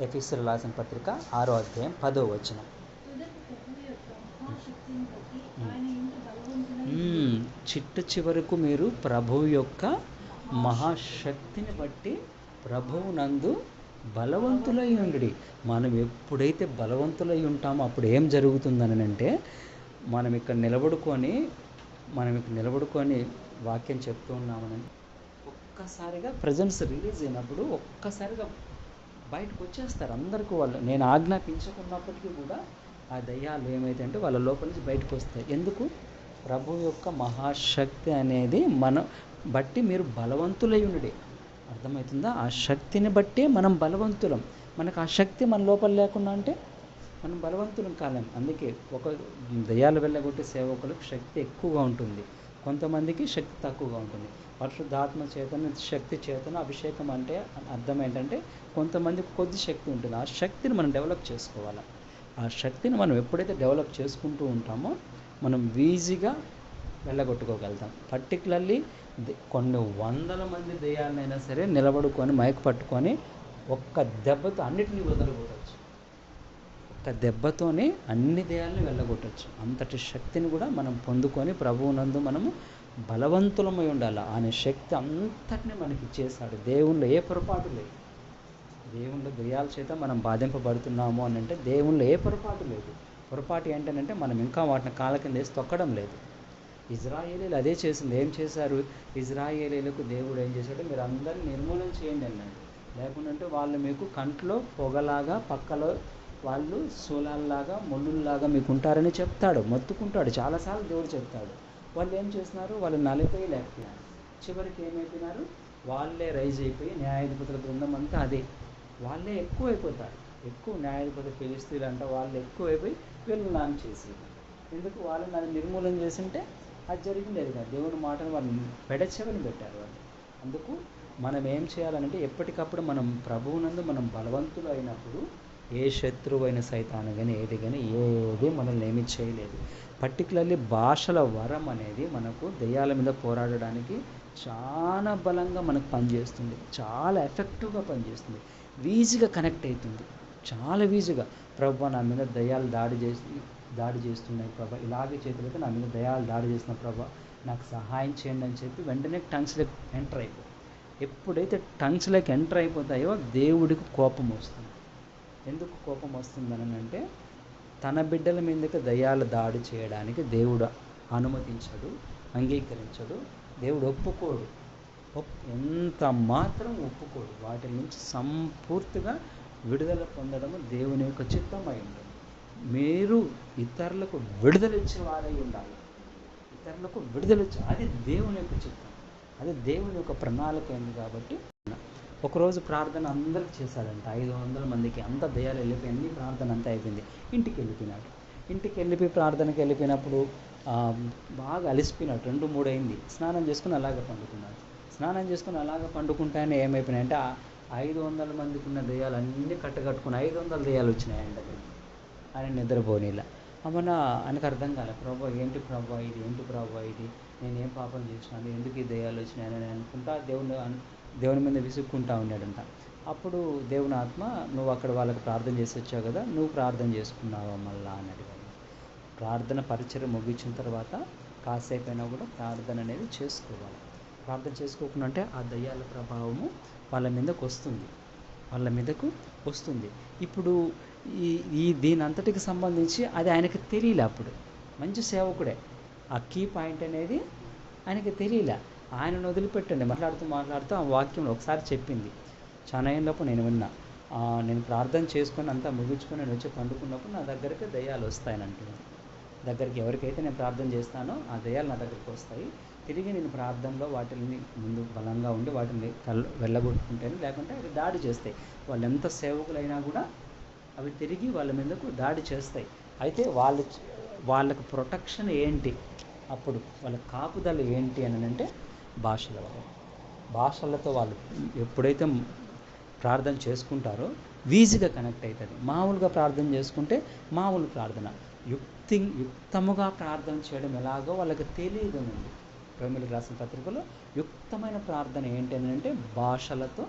ఎఫెసీయులకు రాసిన పత్రిక 6వ అధ్యాయం 10వ వచనం. చిట్ట చివరకు మీరు ప్రభువు యొక్క మహాశక్తిని బట్టి ప్రభువునందు బలవంతులై ఉండి. మనం ఎప్పుడైతే బలవంతులై ఉంటామో అప్పుడు ఏం జరుగుతుందని అంటే, మనం ఇక్కడ నిలబడుకొని వాక్యం చెప్తూ ఉన్నామని ఒక్కసారిగా ప్రజెన్స్ రిలీజ్ అయినప్పుడు ఒక్కసారిగా బయటకు వచ్చేస్తారు అందరికీ. వాళ్ళు నేను ఆజ్ఞాపించకున్నప్పటికీ కూడా ఆ దయ్యాలు ఏమైతే అంటే వాళ్ళ లోపల నుంచి బయటకు వస్తాయి. ఎందుకు? ప్రభు యొక్క మహాశక్తి అనేది మనం బట్టి మీరు బలవంతులై ఉండి. అర్థమవుతుందా? ఆ శక్తిని బట్టే మనం బలవంతులం. మనకు ఆ శక్తి మన లోపల లేకుండా అంటే మనం బలవంతులం కాలేం. అందుకే ఒక దయ్యాలు వెళ్ళగొట్టే సేవకులకు శక్తి ఎక్కువగా ఉంటుంది, కొంతమందికి శక్తి తక్కువగా ఉంటుంది. పరిశుద్ధాత్మ చేతన శక్తి చేతన అభిషేకం అంటే అర్థం ఏంటంటే కొంతమందికి కొద్ది శక్తి ఉంటుంది. ఆ శక్తిని మనం డెవలప్ చేసుకోవాలి. ఆ శక్తిని మనం ఎప్పుడైతే డెవలప్ చేసుకుంటూ ఉంటామో మనం ఈజీగా వెళ్ళగొట్టుకోగలుగుతాం. పర్టికులర్లీ కొన్ని వందల మంది దెయ్యాలనైనా సరే నిలబడుకొని మైక్ పట్టుకొని ఒక్క దెబ్బతో అన్నిటినీ వదలగొట్టచ్చు. ఒక్క దెబ్బతోనే అన్ని దెయ్యాలని వెళ్ళగొట్టచ్చు. అంతటి శక్తిని కూడా మనం పొందుకొని ప్రభువునందు మనము బలవంతులమై ఉండాలి. ఆయన శక్తి అంతటినీ మనకి ఇచ్చేశాడు. దేవుళ్ళు ఏ పొరపాటు లేదు. దేవుళ్ళు దెయ్యాల చేత మనం బాధింపబడుతున్నాము అని అంటే దేవుళ్ళు ఏ పొరపాటు లేదు. పొరపాటు ఏంటంటే మనం ఇంకా వాటిని కాళ్ళ కింద వేసి తొక్కడం లేదు. ఇజ్రాయేలీలు అదే చేసింది. ఏం చేశారు? ఇజ్రాయేలీలకు దేవుడు ఏం చేశాడు? మీరు అందరినీ నిర్మూలన చేయండి అన్నాడు. లేకుంటే వాళ్ళు మీకు కంట్లో పొగలాగా, పక్కలో వాళ్ళు శూలాల్లాగా, ముళ్ళుల్లాగా మీకు ఉంటారని చెప్తాడు, మొత్తుకుంటాడు. చాలాసార్లు దేవుడు చెప్తాడు. వాళ్ళు ఏం చేస్తున్నారు? వాళ్ళు నలిపోయలేకపోయారు. చివరికి ఏమైపోయినారు? వాళ్ళే రైజ్ అయిపోయి న్యాయాధిపతుల బృందం అంతా అదే, వాళ్ళే ఎక్కువైపోతారు. ఎక్కువ న్యాయాధిపతులు ఫిలిష్తీయులు అంటే వాళ్ళు ఎక్కువైపోయి వీళ్ళు నాన్ చేసి, ఎందుకు వాళ్ళని నన్ను నిర్మూలన చేసింటే అది జరిగిండేది కాదు. దేవుని మాటను వాళ్ళు పెడచెవిని పెట్టారు వాళ్ళు. అందుకు మనం ఏం చేయాలంటే ఎప్పటికప్పుడు మనం ప్రభువునందు మనం బలవంతులు అయినప్పుడు ఏ శత్రువైన సైతాను కానీ ఏది మనల్ని ఏమీ చేయలేదు. పర్టికులర్లీ భాషల వరం అనేది మనకు దెయ్యాల మీద పోరాడడానికి చాలా బలంగా మనకు పనిచేస్తుంది, చాలా ఎఫెక్టివ్గా పనిచేస్తుంది, ఈజీగా కనెక్ట్ అవుతుంది, చాలా ఈజీగా. ప్రభు నా మీద దయ్యాలు దాడి చేస్తున్నాయి ప్రభా, ఇలాగే చేతులైతే నా మీద దయ్యాలు దాడి చేస్తున్న ప్రభా, నాకు సహాయం చేయండి అని చెప్పి వెంటనే టంగ్స్లోకి ఎంటర్ అయిపోయి, ఎప్పుడైతే టంగ్స్లోకి ఎంటర్ అయిపోతాయో దేవుడికి కోపం వస్తుంది. ఎందుకు కోపం వస్తుందని అంటే తన బిడ్డల మీదకి దయ్యాలు దాడి చేయడానికి దేవుడు అనుమతించడు, అంగీకరించడు, దేవుడు ఒప్పుకోడు, ఎంత మాత్రం ఒప్పుకోడు. వాటి నుంచి సంపూర్తిగా విడుదల పొందడము దేవుని యొక్క చిత్తమై ఉంటుంది. మీరు ఇతరులకు విడుదల ఇచ్చే వారై ఉండాలి. ఇతరులకు విడుదల ఇచ్చే, అది దేవుని యొక్క చిత్తం, అది దేవుని యొక్క ప్రణాళిక అయింది. కాబట్టి ఒకరోజు ప్రార్థన అందరికి చేశాడంట, 500 మందికి. అంత దయ్యాలు వెళ్ళిపోయి అన్ని ప్రార్థన అంతా అయిపోయింది. ఇంటికి వెళ్ళిపోయినాడు. ఇంటికి వెళ్ళిపోయి ప్రార్థనకి వెళ్ళిపోయినప్పుడు బాగా అలిసిపోయినాడు. 2-3 అయింది. స్నానం చేసుకుని అలాగే పండుకున్నాడు. స్నానం చేసుకుని అలాగే పండుకుంటానే ఏమైపోయినాయంటే 500 మందికి ఉన్న దయ్యాలు అన్నీ కట్టుకుని 500 దయ్యాలు వచ్చినాయంట. ఆయన నిద్రపోనీలా. అమ్మన ఆయనకు అర్థం కాలే, ప్రభా ఏంటి ప్రభా ఇది, ఏంటి ప్రభా ఇది, నేనేం పాపం చేసినాను, ఎందుకు ఈ దయ్యాలు వచ్చినాయని అనుకుంటా దేవుని మీద విసుక్కుంటా ఉన్నాడంట. అప్పుడు దేవుని ఆత్మ, నువ్వు అక్కడ వాళ్ళకి ప్రార్థన చేసి వచ్చావు కదా, నువ్వు ప్రార్థన చేసుకున్నావా మళ్ళా అని అడిగాడు. ప్రార్థన పరిచయం ముగించిన తర్వాత కాసేపు అయినా కూడా ప్రార్థన అనేది చేసుకోవాలి. ప్రార్థన చేసుకోకుండా అంటే ఆ దయ్యాల ప్రభావము వాళ్ళ మీదకు వస్తుంది. ఇప్పుడు దీని అంతటికి సంబంధించి అది ఆయనకు తెలియలే. అప్పుడు మంచి సేవకుడే, ఆ కీ పాయింట్ అనేది ఆయనకి తెలియలే. ఆయనను వదిలిపెట్టండి. మాట్లాడుతూ ఆ వాక్యంలో ఒకసారి చెప్పింది. చాలా ఏళ్ళప్పుడు నేను విన్నా, నేను ప్రార్థన చేసుకొని అంతా ముగించుకొని నేను వచ్చి పండుకున్నప్పుడు నా దగ్గరికి దయ్యాలు వస్తాయని అంటున్నాను. దగ్గరికి ఎవరికైతే నేను ప్రార్థన చేస్తానో ఆ దయ్యాలు నా దగ్గరికి వస్తాయి. తిరిగి నేను ప్రార్థనలో వాటిని ముందు బలంగా ఉండి వాటిని వెళ్ళగొట్టుకుంటాను, లేకుంటే అవి దాడి చేస్తాయి. వాళ్ళు ఎంత సేవకులైనా కూడా అవి తిరిగి వాళ్ళ మీదకు దాడి చేస్తాయి. అయితే వాళ్ళకు ప్రొటెక్షన్ ఏంటి, అప్పుడు వాళ్ళ కాపుదల ఏంటి అని అంటే భాషల వల్ల. భాషలతో వాళ్ళు ఎప్పుడైతే ప్రార్థన చేసుకుంటారో ఈజీగా కనెక్ట్ అవుతుంది. మామూలుగా ప్రార్థన చేసుకుంటే మామూలు ప్రార్థన, యుక్తముగా ప్రార్థన చేయడం ఎలాగో వాళ్ళకి తెలియదునండి. రోమీయులకు రాసిన పత్రికలో యుక్తమైన ప్రార్థన ఏంటి అని అంటే భాషలతో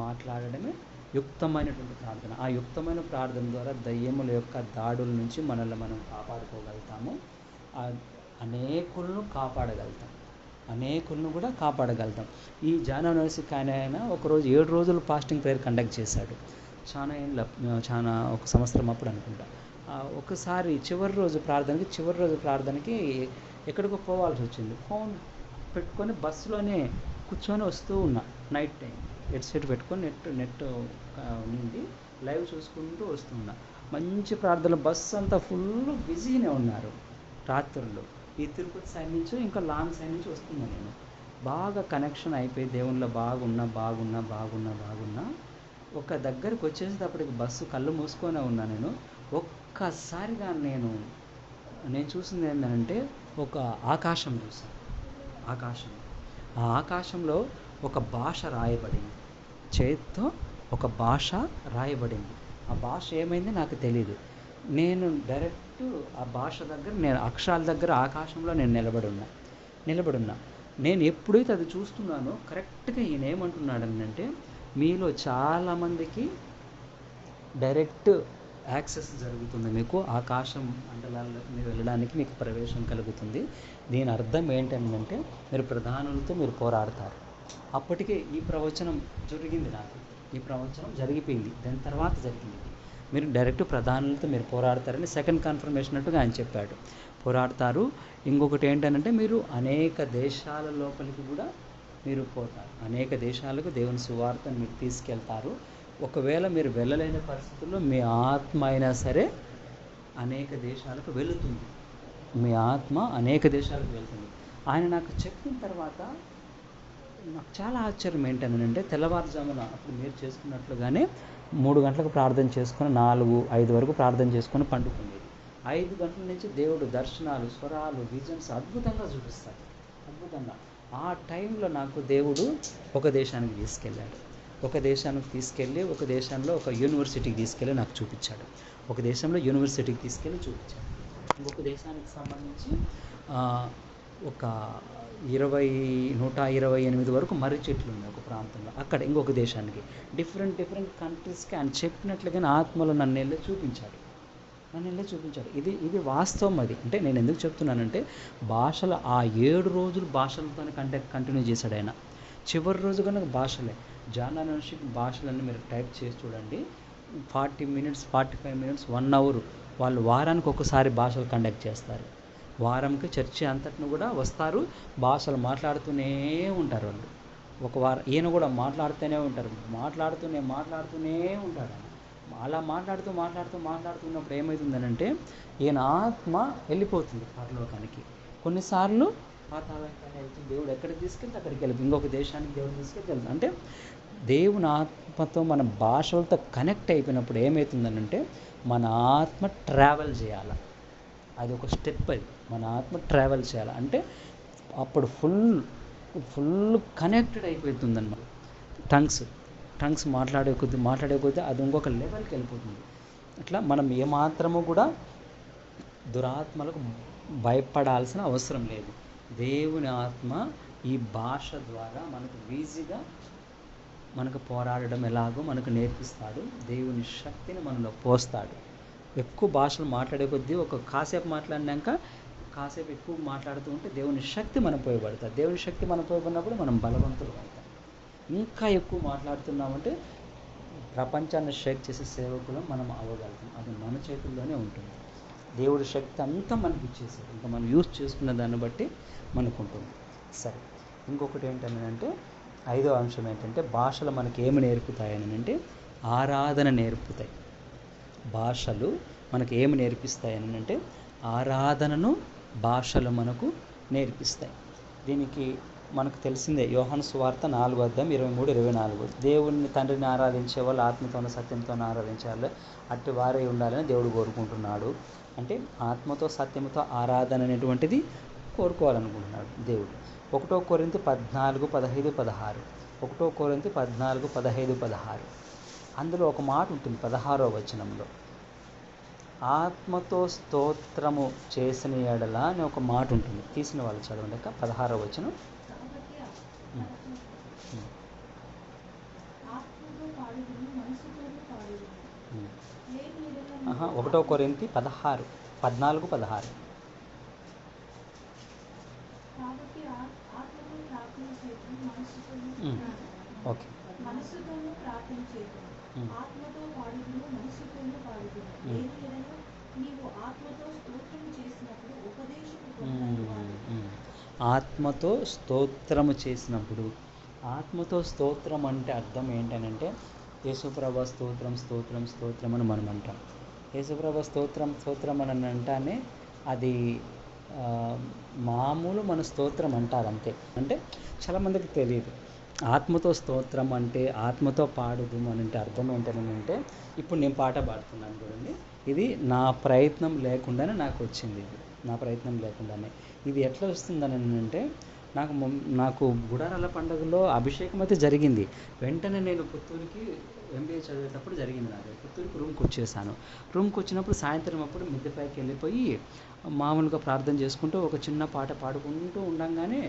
మాట్లాడడమే యుక్తమైనటువంటి ప్రార్థన. ఆ యుక్తమైన ప్రార్థన ద్వారా దయ్యముల యొక్క దాడుల నుంచి మనల్ని మనం కాపాడుకోగలుగుతాము. అనేకులను కూడా కాపాడగలుగుతాం. ఈ జాన్ యూనివర్సిటీకి ఆయన ఒకరోజు 7 రోజులు ఫాస్టింగ్ ప్రేయర్ కండక్ట్ చేశాడు. చాలా ఒక సంవత్సరం అప్పుడు అనుకుంటా. ఒకసారి చివరి రోజు ప్రార్థనకి ఎక్కడికో పోవాల్సి వచ్చింది. ఫోన్ పెట్టుకొని బస్సులోనే కూర్చొని వస్తూ ఉన్నా. నైట్ టైం హెడ్సెట్ పెట్టుకొని నెట్ నుండి లైవ్ చూసుకుంటూ వస్తున్నా. మంచి ప్రార్థనలు, బస్సు అంతా ఫుల్ బిజీనే ఉన్నారు రాత్రుల్లో. ఈ తిరుపతి సైడ్ నుంచి ఇంకా లాంగ్ సైడ్ నుంచి వస్తున్నా నేను. బాగా కనెక్షన్ అయిపోయి దేవునిలో బాగున్నా ఒక దగ్గరికి వచ్చేసేటప్పటికి బస్సు కళ్ళు మూసుకొనే ఉన్నా నేను. ఒక్కసారిగా నేను చూసింది ఏంటంటే ఒక ఆకాశం చూసాను. ఆ ఆకాశంలో ఒక భాష రాయబడింది, చేత్తో ఒక భాష రాయబడింది. ఆ భాష ఏమైంది నాకు తెలీదు. నేను డైరెక్ట్ ఆ భాష దగ్గర, నేను అక్షరాల దగ్గర ఆకాశంలో నేను నిలబడున్నా. నేను ఎప్పుడైతే అది చూస్తున్నానో కరెక్ట్గా ఈయన ఏమంటున్నాడనంటే, మీలో చాలామందికి డైరెక్ట్ యాక్సెస్ జరుగుతుంది, మీకు ఆకాశం మండలాల్లోకి మీరు వెళ్ళడానికి మీకు ప్రవేశం కలుగుతుంది. దీని అర్థం ఏంటంటే మీరు ప్రధానులతో మీరు పోరాడతారు. అప్పటికే ఈ ప్రవచనం జరిగింది, నాకు ఈ ప్రవచనం జరిగిపోయింది. దాని తర్వాత జరిగింది. మీరు డైరెక్ట్ ప్రధానులతో మీరు పోరాడతారని సెకండ్ కన్ఫర్మేషన్ అట్టుగా ఆయన చెప్పాడు. పోరాడతారు. ఇంకొకటి ఏంటంటే మీరు అనేక దేశాల లోపలికి కూడా మీరు పోతారు. అనేక దేశాలకు దేవుని సువార్తను మీరు తీసుకెళ్తారు. ఒకవేళ మీరు వెళ్ళలేని పరిస్థితుల్లో మీ ఆత్మ అయినా సరే అనేక దేశాలకు వెళుతుంది. ఆయన నాకు చెప్పిన తర్వాత నాకు చాలా ఆశ్చర్యం ఏంటంటే, తెల్లవారుజామున అప్పుడు మీరు చేసుకున్నట్లుగానే 3 గంటలకు ప్రార్థన చేసుకొని 4-5 వరకు ప్రార్థన చేసుకొని పండుకునేది. 5 గంటల నుంచి దేవుడు దర్శనాలు, స్వరాలు, విజన్స్ అద్భుతంగా చూపిస్తాడు. ఆ టైంలో నాకు దేవుడు ఒక దేశానికి తీసుకెళ్ళాడు. ఒక దేశంలో ఒక యూనివర్సిటీకి తీసుకెళ్ళి నాకు చూపించాడు. ఇంకొక దేశానికి సంబంధించి ఒక 128 వరకు మర్రి చెట్లు ఉన్నాయి ఒక ప్రాంతంలో. అక్కడ ఇంకొక దేశానికి డిఫరెంట్ కంట్రీస్కి ఆయన చెప్పినట్లుగానే ఆత్మలో నన్ను వెళ్ళి చూపించాడు. ఇది వాస్తవం. అది అంటే నేను ఎందుకు చెప్తున్నానంటే, భాషలు ఆ 7 రోజులు భాషలతోనే కంటిన్యూ చేశాడు ఆయన. చివరి రోజు కనుక భాషలే. జాన్ యూనివర్సిటీ భాషలన్నీ మీరు టైప్ చేసి చూడండి. 40 minutes, 45 minutes, 1 hour వాళ్ళు వారానికి ఒకసారి భాషలు కండక్ట్ చేస్తారు. వారంకి చర్చి అంతటిని కూడా వస్తారు, భాషలు మాట్లాడుతూనే ఉంటారు వాళ్ళు. ఒక వారం ఈయన కూడా మాట్లాడుతూనే ఉంటారు. అలా మాట్లాడుతున్నప్పుడు ఏమవుతుందనంటే, ఈయన ఆత్మ వెళ్ళిపోతుంది పరలోకానికి. కొన్నిసార్లు పాతాళానికి వెళ్తుంది. దేవుడు ఎక్కడికి తీసుకెళ్తే అక్కడికి వెళ్ళిపోతుంది. ఇంకొక దేశానికి దేవుడు తీసుకెళ్తుంది. అంటే దేవుని ఆత్మతో మన భాషలతో కనెక్ట్ అయిపోయినప్పుడు ఏమవుతుందనంటే, మన ఆత్మ ట్రావెల్ చేయాలి. అది ఒక స్టెప్. అది మన ఆత్మ ట్రావెల్ చేయాలి అంటే అప్పుడు ఫుల్ కనెక్టెడ్ అయిపోతుందన్నమాట. టంగ్స్ మాట్లాడే కొద్దీ అది ఇంకొక లెవెల్కి వెళ్ళిపోతుంది. అట్లా మనం ఏమాత్రము కూడా దురాత్మలకు భయపడాల్సిన అవసరం లేదు. దేవుని ఆత్మ ఈ భాష ద్వారా మనకు ఈజీగా మనకు పోరాడడం ఎలాగో మనకు నేర్పిస్తాడు. దేవుని శక్తిని మనలో పోస్తాడు. ఎక్కువ భాషలు మాట్లాడే కొద్దీ కాసేపు మాట్లాడినాక కాసేపు ఎక్కువ మాట్లాడుతూ ఉంటే దేవుని శక్తి మనం పోయబడుతుంది. దేవుని శక్తి మనం పోయబడినప్పుడు మనం బలవంతులు అవుతాం. ఇంకా ఎక్కువ మాట్లాడుతున్నామంటే ప్రపంచాన్ని షేక్ చేసే సేవకులు మనం అవ్వగలుగుతాం. అది మన చేతుల్లోనే ఉంటుంది. దేవుడి శక్తి అంతా మనకి ఇచ్చేసాడు. ఇంకా మనం యూజ్ చేసుకున్న దాన్ని బట్టి మనకు ఉంటుంది. సరే, ఇంకొకటి ఏంటంటే 5వ అంశం ఏంటంటే, భాషలు మనకి ఏమి నేర్పుతాయని అంటే ఆరాధన నేర్పుతాయి. భాషలు మనకి ఏమి నేర్పిస్తాయని అంటే ఆరాధనను భాషలు మనకు నేర్పిస్తాయి. దీనికి మనకు తెలిసిందే, యోహాను సువార్త 4:23-24, దేవుని తండ్రిని ఆరాధించే వాళ్ళు ఆత్మతోనూ సత్యంతోనూ ఆరాధించాలి, అట్టి వారే ఉండాలని దేవుడు కోరుకుంటున్నాడు. అంటే ఆత్మతో సత్యంతో ఆరాధన అనేటువంటిది కోరుకోవాలనుకుంటున్నాడు దేవుడు. 1 కొరింథీ 14:15-16, 1 కొరింథీ 14:15-16, అందులో ఒక మాట ఉంటుంది 16వ వచనంలో, ఆత్మతో స్తోత్రము చేసిన ఎడల అని ఒక మాట ఉంటుంది. తీసిన వాళ్ళు చదవండి అక్క, 16వ వచనం. కాబట్టి ఆత్మతో పాడుదును, మనసుతోనూ పాడుదును. లేని ఎడల 1 కొరింథీ 14:16. కాబట్టి ఆత్మతో ప్రార్థన చేద్దాం, ఓకే. మనసుతోనూ ప్రార్థన చేద్దాం, ఆత్మతో పాడుదును, మనసుతోనూ పాడుదును. లేని ఎడల నీవు ఆత్మతో స్తోత్రం చేసినప్పుడు ఉపదేశము పొందువాడు. ఆత్మతో స్తోత్రము చేసినప్పుడు, ఆత్మతో స్తోత్రం అంటే అర్థం ఏంటనంటే, యేసుప్రభు స్తోత్రం స్తోత్రం స్తోత్రం అని మనం అంటాం. యేసుప్రభు స్తోత్రం స్తోత్రం అని అంటానే అది మామూలు మన స్తోత్రం అంటారు అంతే. అంటే చాలామందికి తెలియదు ఆత్మతో స్తోత్రం అంటే, ఆత్మతో పాడుదు అని అంటే అర్థం ఏంటనంటే, ఇప్పుడు నేను పాట పాడుతున్నాను చూడండి, ఇది నా ప్రయత్నం లేకుండానే నాకు వచ్చింది. ఇది నా ప్రయత్నం లేకుండానే. ఇది ఎట్లా వస్తుందని అంటే, నాకు గుడారాల పండుగలో అభిషేకం అయితే జరిగింది. వెంటనే నేను పుత్తూరుకి MBA చదివేటప్పుడు జరిగింది. నాకు పుత్తూరుకి రూమ్కి వచ్చేసాను. రూమ్కి వచ్చినప్పుడు సాయంత్రం అప్పుడు మిద్దెపైకి వెళ్ళిపోయి మామూలుగా ప్రార్థన చేసుకుంటూ ఒక చిన్న పాట పాడుకుంటూ ఉండగానే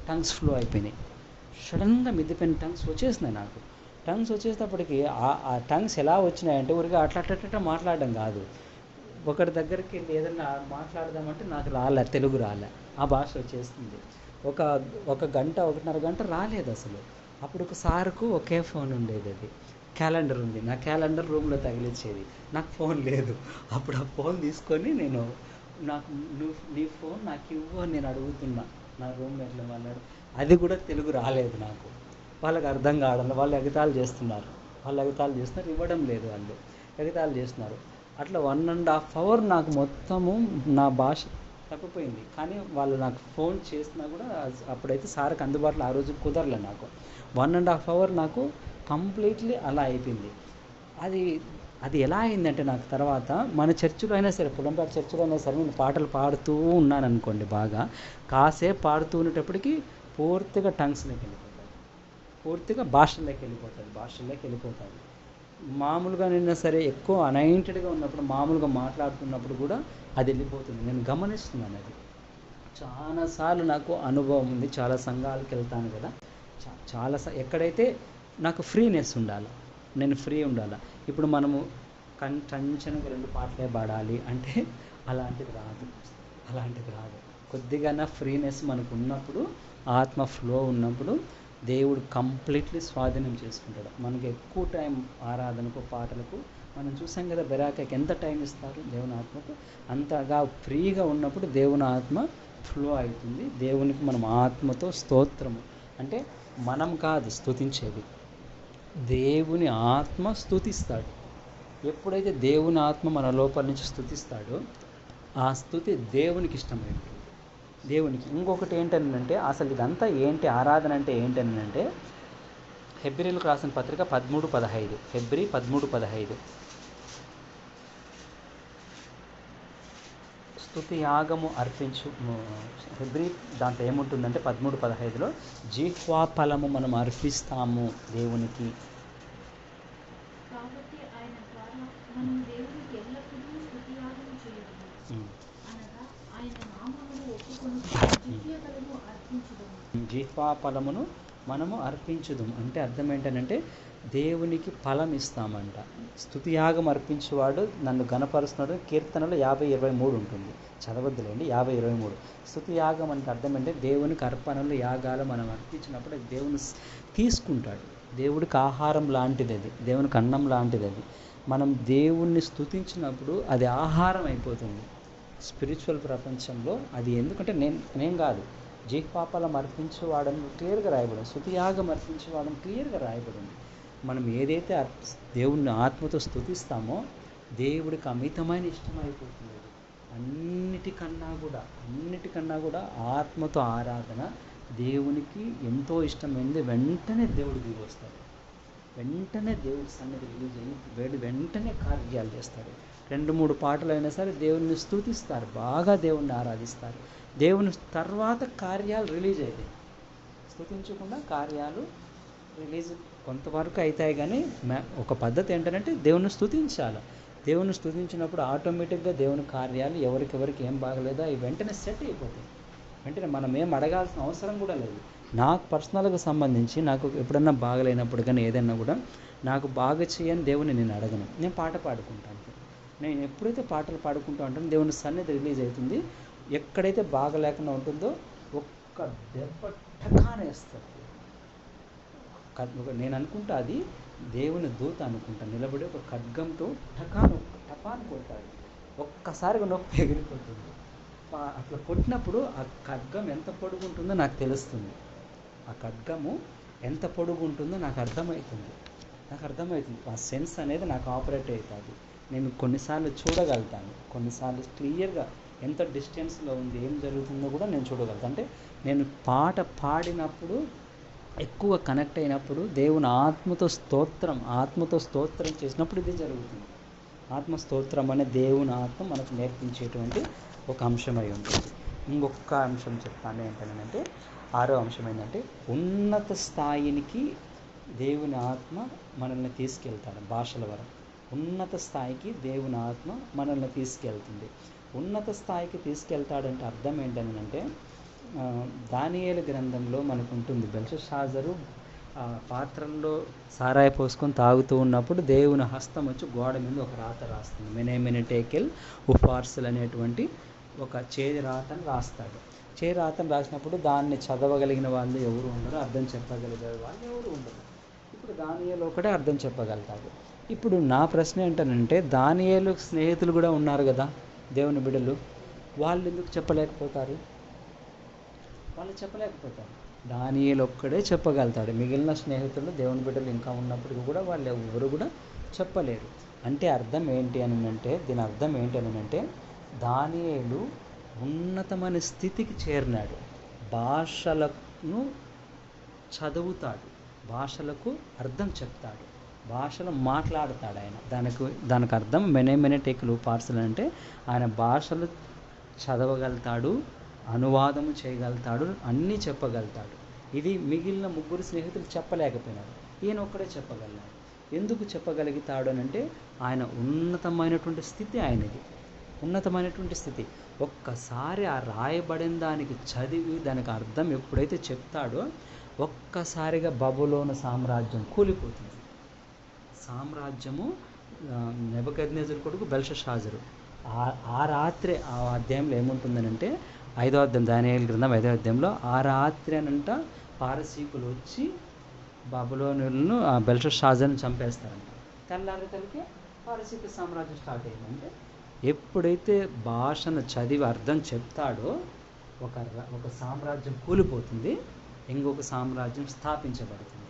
టంగ్స్ ఫ్లో అయిపోయినాయి. సడన్గా మిద్దెపైన టంగ్స్ వచ్చేసినాయి నాకు. టంగ్స్ వచ్చేటప్పటికి ఆ టంగ్స్ ఎలా వచ్చినాయంటే, ఊరిగా అట్లా మాట్లాడడం కాదు, ఒకరి దగ్గరికి వెళ్ళి ఏదైనా మాట్లాడదామంటే నాకు తెలుగు రాలే, ఆ భాష వచ్చేస్తుంది. ఒక గంట 1.5 గంట రాలేదు అసలు. అప్పుడు ఒక సార్కు ఒకే ఫోన్ ఉండేది, అది క్యాలెండర్ ఉంది. నా క్యాలెండర్ రూమ్లో తగిలించేది, నాకు ఫోన్ లేదు. అప్పుడు ఆ ఫోన్ తీసుకొని నేను, నీ ఫోన్ నాకు ఇవ్వు అని నేను అడుగుతున్నా నా రూమ్మేట్లో. అది కూడా తెలుగు రాలేదు నాకు. వాళ్ళకి అర్థం కావడం, వాళ్ళు ఎగతాళి చేస్తున్నారు, ఇవ్వడం లేదు, వాళ్ళు ఎగతాళి చేస్తున్నారు. అట్లా 1.5 hour నాకు మొత్తము నా భాష తప్పిపోయింది. కానీ వాళ్ళు నాకు ఫోన్ చేసినా కూడా అప్పుడైతే సార్కి అందుబాటులో ఆ రోజు కుదరలే నాకు. 1.5 hour నాకు కంప్లీట్లీ అలా అయిపోయింది. అది ఎలా అయిందంటే, నాకు తర్వాత మన చర్చిలో అయినా సరే, పులంపేట చర్చిలో అయినా సరే, నేను పాటలు పాడుతూ ఉన్నాను అనుకోండి, బాగా కాసేపు పాడుతూ ఉండేటప్పటికి పూర్తిగా టంగ్స్లోకి వెళ్ళిపోతుంది, పూర్తిగా భాషల్లోకి వెళ్ళిపోతుంది. మామూలుగా అయినా సరే, ఎక్కువ అనాయింటెడ్గా ఉన్నప్పుడు, మామూలుగా మాట్లాడుతున్నప్పుడు కూడా అది వెళ్ళిపోతుంది. నేను గమనిస్తున్నాను అది. చాలాసార్లు నాకు అనుభవం ఉంది, చాలా సంఘాలకు వెళ్తాను కదా, ఎక్కడైతే నాకు ఫ్రీనెస్ ఉండాలి, నేను ఫ్రీ ఉండాలి. ఇప్పుడు మనము టెన్షన్గా 2 పాటలే పాడాలి అంటే అలాంటిది రాదు. కొద్దిగా ఫ్రీనెస్ మనకు ఉన్నప్పుడు, ఆత్మ ఫ్లో ఉన్నప్పుడు దేవుడు కంప్లీట్లీ స్వాధీనం చేసుకుంటాడు. మనకి ఎక్కువ టైం ఆరాధనకు, పాటలకు మనం చూసాం కదా, బెరాకకి ఎంత టైం ఇస్తారు దేవుని ఆత్మకు. అంతగా ఫ్రీగా ఉన్నప్పుడు దేవుని ఆత్మ ఫ్లో అవుతుంది. దేవునికి మనం ఆత్మతో స్తోత్రము అంటే, మనం కాదు స్తుతించేది, దేవుని ఆత్మ స్తుతిస్తాడు. ఎప్పుడైతే దేవుని ఆత్మ మన లోపల నుంచి స్తుతిస్తాడో, ఆ స్తుతి దేవునికి ఇష్టమైంది. దేవునికి ఇంకొకటి ఏంటంటే, అసలు ఇదంతా ఏంటి, ఆరాధన అంటే ఏంటంటే, హెబ్రీలకు రాసిన పత్రిక 13:15, ఫిబ్రవరి 13:15, స్తుతి యాగము అర్పించు. హెబ్రీ దాంట్లో ఏముంటుందంటే 13:15లో, జిహ్వా ఫలము మనం అర్పిస్తాము దేవునికి. కాబట్టి ఆయన ద్వారా మనం దేవునికి ఎల్లప్పుడూ స్తుతి యాగం చేయదుము, అనగా ఆయన నామమును ఒప్పుకొను జిహ్వ ఫలము అర్పించుదుము. జిహ్వా ఫలమును మనము అర్పించుదాం అంటే అర్థం ఏంటంటే, దేవునికి ఫలం ఇస్తామంట. స్తుతియాగం అర్పించేవాడు నన్ను గణపరుస్తున్నాడు. కీర్తనలో 50:23 ఉంటుంది, చదవద్దులేండి. 50:23 స్తుతియాగం అంటే అర్థం అంటే, దేవునికి అర్పణలు, యాగాలు మనం అర్పించినప్పుడు అది దేవుని తీసుకుంటాడు. దేవుడికి ఆహారం లాంటిది అది, దేవునికి అన్నం లాంటిది అది. మనం దేవుణ్ణి స్తుతించినప్పుడు అది ఆహారం అయిపోతుంది స్పిరిచువల్ ప్రపంచంలో. అది ఎందుకంటే నేను కాదు, జిహ్వాఫలం అర్పించేవాడని క్లియర్గా రాయబడింది, స్తుతియాగం అర్పించేవాడని క్లియర్గా రాయబడింది. మనం ఏదైతే దేవుణ్ణి ఆత్మతో స్తుతిస్తామో దేవుడికి అమితమైన ఇష్టమైపోతుంది. అన్నిటికన్నా కూడా ఆత్మతో ఆరాధన దేవునికి ఎంతో ఇష్టమైనది వెంటనే దేవుడు దిగి వస్తాడు, వెంటనే దేవుడి సన్నిధి రిలీజ్ అయ్యి వెంటనే కార్యాలు చేస్తాడు. 2-3 పాటలు అయినా సరే దేవుని స్తుతిస్తారు, బాగా దేవుణ్ణి ఆరాధిస్తారు. దేవుని తర్వాత కార్యాలు రిలీజ్ అవుతాయి. స్తుతించకుండా కార్యాలు రిలీజ్ కొంతవరకు అవుతాయి, కానీ ఒక పద్ధతి ఏంటంటే దేవుని స్తుతించాలి. దేవుని స్తుతించినప్పుడు ఆటోమేటిక్గా దేవుని కార్యాలు ఎవరికెవరికి ఏం బాగలేదో అవి వెంటనే సెట్ అయిపోతాయి. వెంటనే మనం ఏం అడగాల్సిన అవసరం కూడా లేదు. నాకు పర్సనల్గా సంబంధించి నాకు ఎప్పుడన్నా బాగలేనప్పుడు కానీ ఏదైనా కూడా నాకు బాగా చేయని దేవుని నేను అడగను, నేను పాట పాడుకుంటాను. నేను ఎప్పుడైతే పాటలు పాడుకుంటూ ఉంటానో దేవుని సన్నిధి రిలీజ్ అవుతుంది. ఎక్కడైతే బాగలేకుండా ఉంటుందో ఒక్క దెబ్బ టకానేస్తుంది. నేను అనుకుంటా అది దేవుని దూత అనుకుంటాను, నిలబడి ఒక ఖడ్గంతో టపాను కొట్టాడు, ఒక్కసారిగా నొప్పి ఎగిరిపోతుంది. అట్లా కొట్టినప్పుడు ఆ ఖడ్గం ఎంత పొడుగు ఉంటుందో నాకు తెలుస్తుంది. ఆ ఖడ్గము ఎంత పొడుగు ఉంటుందో నాకు అర్థమవుతుంది. ఆ సెన్స్ అనేది నాకు ఆపరేట్ అవుతుంది. నేను కొన్నిసార్లు చూడగలుగుతాను, కొన్నిసార్లు క్లియర్గా ఎంత డిస్టెన్స్లో ఉంది ఏం జరుగుతుందో కూడా నేను చూడగలుగుతాను. అంటే నేను పాట పాడినప్పుడు ఎక్కువ కనెక్ట్ అయినప్పుడు దేవుని ఆత్మతో స్తోత్రం చేసినప్పుడు ఇది జరుగుతుంది. ఆత్మస్తోత్రం అనే దేవుని ఆత్మ మనకు నేర్పించేటువంటి ఒక అంశమై ఉంటుంది. ఇంకొక అంశం చెప్తాను ఏంటంటే 6వ అంశం ఏంటంటే ఉన్నత స్థాయికి దేవుని ఆత్మ మనల్ని తీసుకెళ్తాడు. భాషల వరకు ఉన్నత స్థాయికి దేవుని ఆత్మ మనల్ని తీసుకెళ్తుంది. ఉన్నత స్థాయికి తీసుకెళ్తాడంటే అర్థం ఏంటంటే దానియేలు గ్రంథంలో మనకు ఉంటుంది, బెల్షస్సాజరు పాత్రల్లో సారాయి పోసుకొని తాగుతూ ఉన్నప్పుడు దేవుని హస్తం వచ్చి గోడ మీద ఒక రాత రాస్తుంది. మెనే టేకెల్ ఉఫార్సుల్ అనేటువంటి ఒక చేతి రాతను రాస్తాడు. చేతి రాతను రాసినప్పుడు దాన్ని చదవగలిగిన వాళ్ళు ఎవరు ఉండరు, అర్థం చెప్పగలిగే వాళ్ళు ఎవరు ఉండరు. ఇప్పుడు దానియేలు ఒకటే అర్థం చెప్పగలుగుతాడు. ఇప్పుడు నా ప్రశ్న ఏంటంటే దానియేలు స్నేహితులు కూడా ఉన్నారు కదా దేవుని బిడ్డలు, వాళ్ళు ఎందుకు చెప్పలేకపోతారు? వాళ్ళు చెప్పలేకపోతారు. దానియేలు ఒక్కడే చెప్పగలుగుతాడు. మిగిలిన స్నేహితులు దేవుని బిడ్డలు ఇంకా ఉన్నప్పటికీ కూడా వాళ్ళు ఎవరు కూడా చెప్పలేరు. అంటే అర్థం ఏంటి అని అంటే దీని అర్థం ఏంటి అని అంటే దానియేలు ఉన్నతమైన స్థితికి చేరినాడు. భాషలను చదువుతాడు, భాషలకు అర్థం చెప్తాడు, భాషలు మాట్లాడతాడు ఆయన. దానికి అర్థం మెనే టేకులు పార్సల్ అంటే ఆయన భాషలు చదవగలుగుతాడు, అనువాదము చేయగలుగుతాడు, అన్నీ చెప్పగలుగుతాడు. ఇది మిగిలిన 3 స్నేహితులు చెప్పలేకపోయినారు, ఈయన ఒక్కడే చెప్పగలిగాడు. ఎందుకు చెప్పగలుగుతాడు అని అంటే ఆయన ఉన్నతమైనటువంటి స్థితి ఆయనది, ఉన్నతమైనటువంటి స్థితి. ఒక్కసారి ఆ రాయబడిన దానికి చదివి దానికి అర్థం ఎప్పుడైతే చెప్తాడో ఒక్కసారిగా బబులోను సామ్రాజ్యం కూలిపోతుంది. సామ్రాజ్యము నెబుకద్నెజరు కొడుకు బెల్షస్సాజరు ఆ రాత్రి ఆ అధ్యాయంలో ఏముంటుందనంటే 5వ అధ్యాయం దానియేలు గ్రంథం 5వ అధ్యాయంలో ఆ రాత్రి అనంట పారసీకులు వచ్చి బబులోనులను బెల్షస్సాజర్ని చంపేస్తారంట. తెల్లారేసరికి పారసీక సామ్రాజ్యం స్టార్ట్ అయిందంటే ఎప్పుడైతే భాషను చదివి అర్థం చెప్తాడో ఒక సామ్రాజ్యం కూలిపోతుంది, ఇంకొక సామ్రాజ్యం స్థాపించబడుతుంది.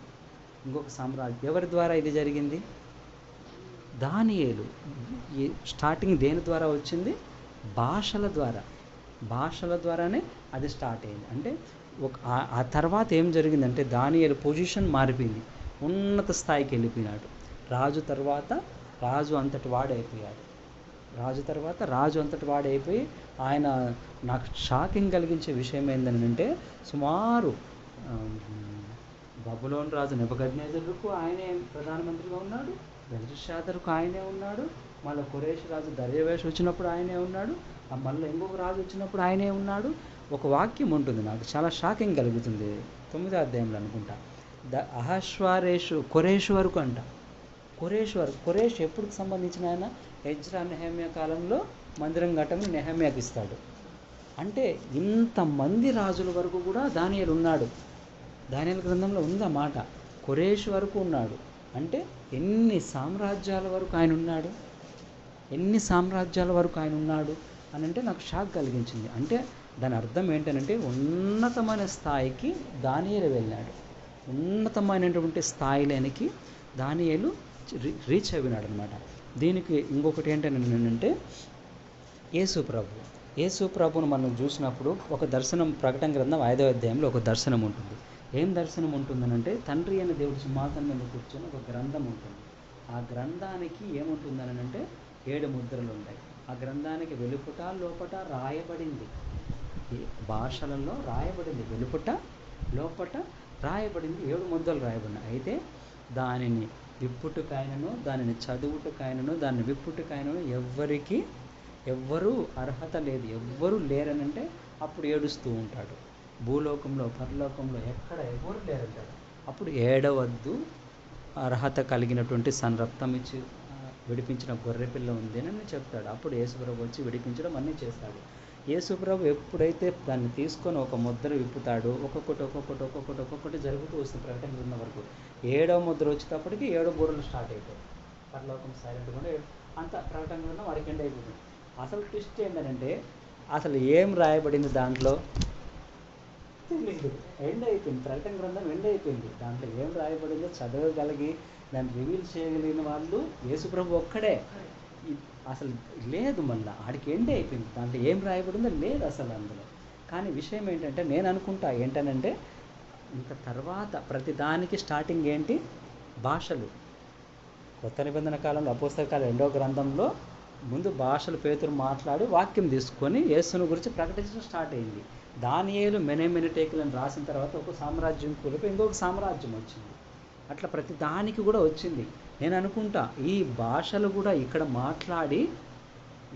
ఇంకొక సామ్రాజ్యం ఎవరి ద్వారా ఇది జరిగింది? దానియేలు. స్టార్టింగ్ దేని ద్వారా వచ్చింది? భాషల ద్వారానే అది స్టార్ట్ అయింది. అంటే ఆ తర్వాత ఏం జరిగిందంటే దానియేలు పొజిషన్ మారిపోయింది, ఉన్నత స్థాయికి వెళ్ళిపోయినాడు. రాజు తర్వాత రాజు అంతటి వాడైపోయాడు. ఆయన నాకు షాకింగ్ కలిగించే విషయం ఏంటంటే సుమారు బబులోను రాజు నెబుకద్నెజరుకు ఆయనే ప్రధానమంత్రిగా ఉన్నాడు, బెల్షస్సాజరుకు ఆయనే ఉన్నాడు, మళ్ళీ కొరేషు రాజు దర్యావేషు వచ్చినప్పుడు ఆయనే ఉన్నాడు, మళ్ళీ ఇంకొక రాజు వచ్చినప్పుడు ఆయనే ఉన్నాడు. ఒక వాక్యం ఉంటుంది నాకు చాలా షాకింగ్ కలుగుతుంది, 9వ అధ్యాయంలో అనుకుంటా, అహష్వారేషు కొరేషు వరకు అంట. కొరేష్ ఎప్పుడుకి సంబంధించిన ఆయన? ఎజ్రా నెహెమ్యా కాలంలో మందిరం కట్టమని నెహెమ్యాకి ఇస్తాడు. అంటే ఇంతమంది రాజుల వరకు కూడా దానియేలు ఉన్నాడు. దానియేలు గ్రంథంలో ఉందా మాట, కొరేషు వరకు ఉన్నాడు. అంటే ఎన్ని సామ్రాజ్యాల వరకు ఆయన ఉన్నాడు అని అంటే నాకు షాక్ కలిగించింది. అంటే దాని అర్థం ఏంటంటే ఉన్నతమైన స్థాయికి దానియేలు వెళ్ళాడు, ఉన్నతమైనటువంటి స్థాయిలోనికి దానియేలు రీచ్ అయినాడు అనమాట. దీనికి ఇంకొకటి ఏంటంటే యేసు ప్రభు యేసు ప్రభువును మనం చూసినప్పుడు ఒక దర్శనం, ప్రకటన గ్రంథం 5వ అధ్యాయంలో ఒక దర్శనం ఉంటుంది. ఏం దర్శనం ఉంటుందనంటే తండ్రి అయిన దేవుడి సింహాసనం మీద కూర్చొని ఒక గ్రంథం ఉంటుంది. ఆ గ్రంథానికి ఏముంటుందనంటే 7 ముద్రలు ఉంటాయి. ఆ గ్రంథానికి వెలుపట లోపట రాయబడింది, ఈ భాషలలో రాయబడింది, వెలుపట లోపట రాయబడింది, 7 ముద్రలు రాయబడినాయి. అయితే దానిని విప్పుటకైనను దానిని చదువుటకైనను దాన్ని విప్పుటకైనను ఎవ్వరూ అర్హత లేదు, ఎవ్వరూ లేరనంటే అప్పుడు ఏడుస్తూ ఉంటాడు. భూలోకంలో పరలోకంలో ఎక్కడ ఎవరు లేరంటాడు. అప్పుడు ఏడవద్దు, అర్హత కలిగినటువంటి రక్తం ఇచ్చి విడిపించిన గొర్రెపిల్ల ఉంది అని చెప్తాడు. అప్పుడు యేసుప్రభు వచ్చి విడిపించడం అన్నీ చేస్తాడు. యేసుప్రభు ఎప్పుడైతే దాన్ని తీసుకొని ఒక ముద్ర విప్పుతాడో ఒక్కొక్కటి జరుగుతూ వస్తుంది. ప్రకటన ఉన్న వరకు 7వ ముద్ర వచ్చేటప్పటికి 7 బూరలు స్టార్ట్ అయిపోయి పరలోకం సైలెంట్ కూడా అంత ప్రకటన ఉన్న వాడికి ఎండ్ అయిపోతుంది. అసలు ట్విస్ట్ ఏంటంటే అసలు ఏం రాయబడింది దాంట్లో తెలియదు, ఎండ్ అయిపోయింది. ప్రకటన గ్రంథం ఎండ్ అయిపోయింది. దాంట్లో ఏం రాయబడిందో చదవగలిగి దాన్ని రివీల్ చేయగలిగిన వాళ్ళు యేసుప్రభు ఒక్కడే. అసలు లేదు, మళ్ళీ ఆడికి ఎండ్ అయిపోయింది. దాంట్లో ఏం రాయబడిందో లేదు అసలు అందులో. కానీ విషయం ఏంటంటే నేను అనుకుంటా ఏంటనంటే ఇంకా తర్వాత ప్రతి దానికి స్టార్టింగ్ ఏంటి, భాషలు. కొత్త నిబంధన కాలంలో అపోస్తల కాలం 2వ గ్రంథంలో ముందు భాషలు పేతురు మాట్లాడి వాక్యం తీసుకొని యేసుని గురించి ప్రకటించడం స్టార్ట్ అయింది. దానియేలు మెనేటేకులు అని రాసిన తర్వాత ఒక సామ్రాజ్యం కూలిపోయి ఇంకొక సామ్రాజ్యం వచ్చింది. అట్లా ప్రతి దానికి కూడా వచ్చింది. నేను అనుకుంటా ఈ భాషలు కూడా ఇక్కడ మాట్లాడి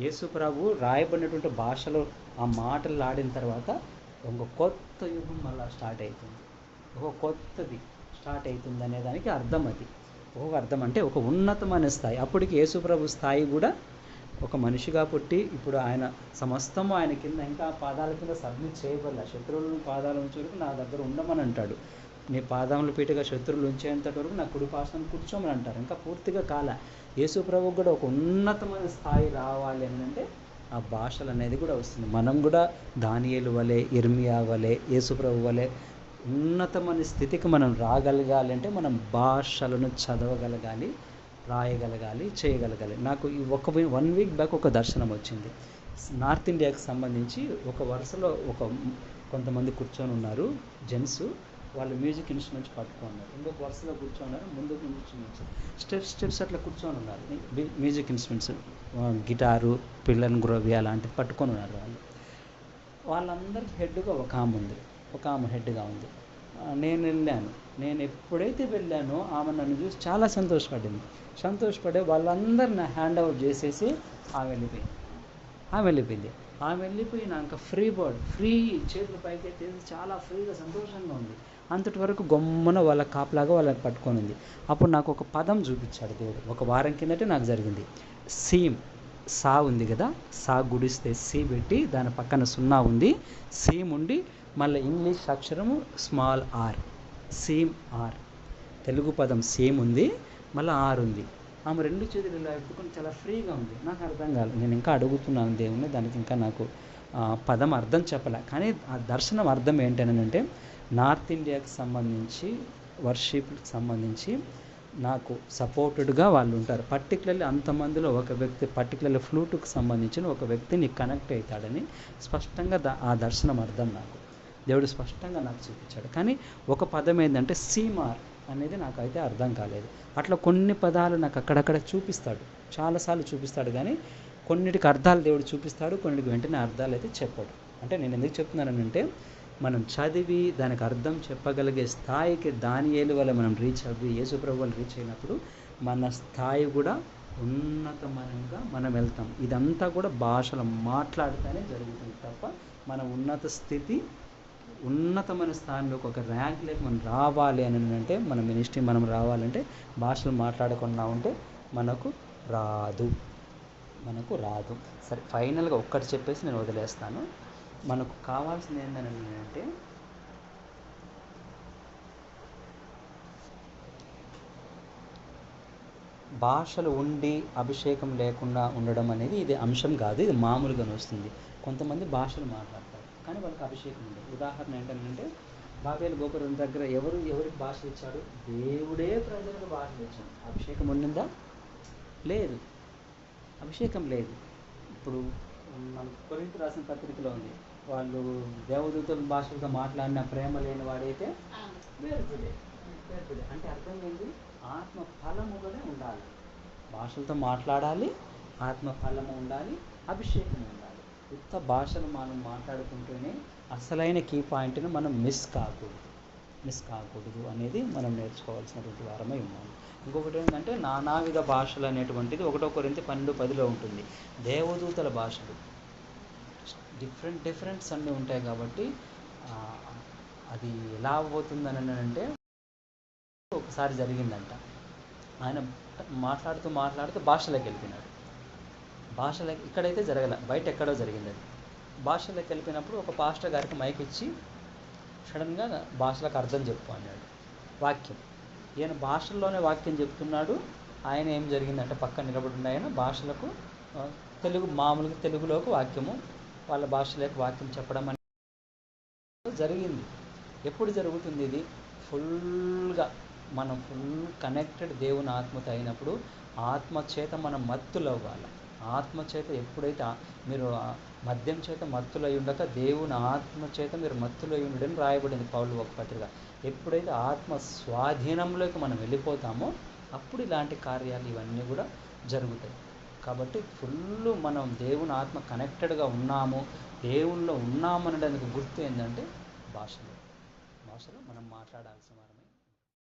యేసు ప్రభు రాయబడినటువంటి భాషలో ఆ మాటలు ఆడిన తర్వాత ఒక కొత్త యుగం మళ్ళీ స్టార్ట్ అవుతుంది, ఒక కొత్తది స్టార్ట్ అవుతుంది అనే దానికి అర్థం. అది ఒక అర్థం అంటే ఒక ఉన్నతమైన స్థాయి. అప్పటికి యేసు ప్రభు స్థాయి కూడా ఒక మనిషిగా పుట్టి ఇప్పుడు ఆయన సమస్తము ఆయన కింద ఇంకా పాదాల కింద సబ్మిట్ చేయబడాల. శత్రువులను పాదాల ఉంచే వరకు నా దగ్గర ఉండమని అంటాడు. నీ పాదములు పీటగా శత్రువులు ఉంచేంతటి వరకు నా కుడి పార్శ్వన కూర్చోమని అంటారు. ఇంకా పూర్తిగా కాల. యేసు ప్రభువుకు కూడా ఒక ఉన్నతమైన స్థాయి రావాలి అని అంటే ఆ భాషలు అనేది కూడా వస్తుంది. మనం కూడా దానియేలు వలె, ఇర్మియా వలె, యేసు ప్రభు వలె ఉన్నతమైన స్థితికి మనం రాగలగాలి అంటే మనం భాషలను చదవగలగాలి, రాయగలగాలి, చేయగలగాలి. నాకు ఈ 1 వీక్ బ్యాక్ ఒక దర్శనం వచ్చింది. నార్త్ ఇండియాకి సంబంధించి ఒక వరుసలో కొంతమంది కూర్చొని ఉన్నారు జెంట్స్. వాళ్ళు మ్యూజిక్ ఇన్స్ట్రుమెంట్స్ పట్టుకున్నారు. ఇంకొక వరుసలో కూర్చోన్నారు, ముందుకు స్టెప్స్ అట్లా కూర్చొని ఉన్నారు. మ్యూజిక్ ఇన్స్ట్రుమెంట్స్ గిటారు, పిల్లన్ గ్రోవి అలాంటివి పట్టుకొని ఉన్నారు. వాళ్ళందరికీ హెడ్గా ఒక ఆమె ఉంది, ఒక ఆమె హెడ్గా ఉంది. నేను వెళ్ళాను. నేను ఎప్పుడైతే వెళ్ళానో ఆమె నన్ను చూసి చాలా సంతోషపడే వాళ్ళందరూ నా హ్యాండ్ అవుట్ చేసేసి ఆమె వెళ్ళిపోయింది. ఆమె వెళ్ళిపోయినాక ఫ్రీ చేతులు పైకి ఎత్తేసి చాలా ఫ్రీగా సంతోషంగా ఉంది. అంతటి వరకు గమ్మున వాళ్ళ కాపలాగా వాళ్ళని పట్టుకొని ఉంది. అప్పుడు నాకు ఒక పదం చూపించాడు దేవుడు. ఒక వారం కిందటే నాకు జరిగింది. సీమ్, సా ఉంది కదా, సా గుడిస్తే సి పెట్టి దాని పక్కన 0 ఉంది, సీమ్ ఉండి మళ్ళీ ఇంగ్లీష్ అక్షరము small R, same R. Telugu పదం సేమ్ ఉంది, మళ్ళీ ఆర్ ఉంది. ఆమె 2 చేతులు ఇలా ఎత్తుకొని చాలా ఫ్రీగా ఉంది. నాకు అర్థం కాలేదు. నేను ఇంకా అడుగుతున్నాను దేవుణ్ణి, దానికి ఇంకా నాకు పదం అర్థం చెప్పలే. కానీ ఆ దర్శనం అర్థం ఏంటనంటే నార్త్ ఇండియాకి సంబంధించి వర్షిప్కి సంబంధించి నాకు సపోర్టెడ్గా వాళ్ళు ఉంటారు. పర్టికులర్లీ అంతమందిలో ఒక వ్యక్తి, పర్టికులర్లీ ఫ్లూట్కి సంబంధించిన ఒక వ్యక్తి నీకు కనెక్ట్ అవుతాడని స్పష్టంగా ఆ దర్శనం అర్థం నాకు దేవుడు స్పష్టంగా నాకు చూపించాడు. కానీ ఒక పదం ఏంటంటే సీమార్ అనేది నాకైతే అర్థం కాలేదు. అట్లా కొన్ని పదాలు నాకు అక్కడక్కడ చూపిస్తాడు, చాలాసార్లు చూపిస్తాడు. కానీ కొన్నిటికి అర్థాలు దేవుడు చూపిస్తాడు, కొన్నిటికి వెంటనే అర్థాలు అయితే చెప్పాడు. అంటే నేను ఎందుకు చెప్తున్నానంటే మనం చదివి దానికి అర్థం చెప్పగలిగే స్థాయికి దానియేలు వల్ల మనం రీచ్ అవ్వి యేసుప్రభు వాళ్ళు రీచ్ అయినప్పుడు మన స్థాయి కూడా ఉన్నతమైనగా మనం వెళ్తాం. ఇదంతా కూడా భాషలు మాట్లాడితేనే జరుగుతుంది తప్ప మన ఉన్నత స్థితి, ఉన్నతమైన స్థానంలోకి ఒక ర్యాంక్లోకి మనం రావాలి అని అంటే మన మినిస్ట్రీ మనం రావాలంటే భాషలు మాట్లాడకుండా ఉంటే మనకు రాదు. సరే, ఫైనల్గా ఒక్కటి చెప్పేసి నేను వదిలేస్తాను. మనకు కావాల్సింది ఏంటంటే భాషలు ఉండి అభిషేకం లేకుండా ఉండడం అనేది ఇది అంశం కాదు, ఇది మామూలుగానే వస్తుంది. కొంతమంది భాషలు మాట్లాడతారు కానీ వాళ్ళకి అభిషేకం ఉండదు. ఉదాహరణ ఏంటంటే బాబేలు గోపురం దగ్గర ఎవరికి భాషలు ఇచ్చాడు? దేవుడే ప్రజలకు భాషలు ఇచ్చాడు. అభిషేకం ఉండిందా? లేదు, అభిషేకం లేదు. ఇప్పుడు మనకు కొరింథీ రాసిన పత్రికలో ఉంది. వాళ్ళు దేవదూతల భాషలతో మాట్లాడిన ప్రేమ లేని వాడైతే వ్యర్థుడే. వ్యర్థుడే అంటే అర్థం ఏంటి? ఆత్మ ఫలము కూడా ఉండాలి. భాషలతో మాట్లాడాలి, ఆత్మ ఫలము ఉండాలి, అభిషేకం ఉండాలి. ఉత్త భాషలు మనం మాట్లాడుకుంటూనే అసలైన కీ పాయింట్ని మనం మిస్ కాకూడదు అనేది మనం నేర్చుకోవాల్సినటువంటి వారమై ఉన్నాము. ఇంకొకటి ఏంటంటే నానావిధ భాషలు అనేటువంటిది 1 కొరింథీ 12:10 ఉంటుంది. దేవదూతల భాషలు డిఫరెంట్స్ అన్నీ ఉంటాయి కాబట్టి అది ఎలా అవ్వబోతుందని అంటే ఒకసారి జరిగిందంట. ఆయన మాట్లాడుతూ భాషలోకి వెళ్ళిపోయినాడు. భాషలోకి ఇక్కడైతే జరగల, బయట ఎక్కడో జరిగింది అది. భాషలోకి వెళ్ళిపోయినప్పుడు ఒక పాస్టర్ గారికి మైక్ ఇచ్చి సడన్గా భాషలకు అర్థం చెప్పు అన్నాడు. వాక్యం ఈయన భాషల్లోనే వాక్యం చెప్తున్నాడు. ఆయన ఏం జరిగిందంటే పక్కన నిలబడి ఆయన భాషలకు తెలుగు మామూలుగా తెలుగులోకి వాక్యము వాళ్ళ భాషలోకి వాక్యం చెప్పడం అనేది జరిగింది. ఎప్పుడు జరుగుతుంది ఇది? ఫుల్గా మనం కనెక్టెడ్ దేవుని ఆత్మతో అయినప్పుడు ఆత్మచేత మనం మత్తులవ్వాలి. ఆత్మచేత ఎప్పుడైతే మీరు మద్యం చేత మత్తులై ఉండక దేవుని ఆత్మచేత మీరు మత్తులై ఉండని రాయబడింది పౌలు ఒక పత్రిక. ఎప్పుడైతే ఆత్మ స్వాధీనంలోకి మనం వెళ్ళిపోతామో అప్పుడు ఇలాంటి కార్యాలు ఇవన్నీ కూడా జరుగుతాయి. కాబట్టి మనం దేవుని ఆత్మ కనెక్టెడ్గా ఉన్నాము, దేవుల్లో ఉన్నామనడానికి గుర్తు ఏంటంటే భాషలో మనం మాట్లాడాల్సిన వారమే.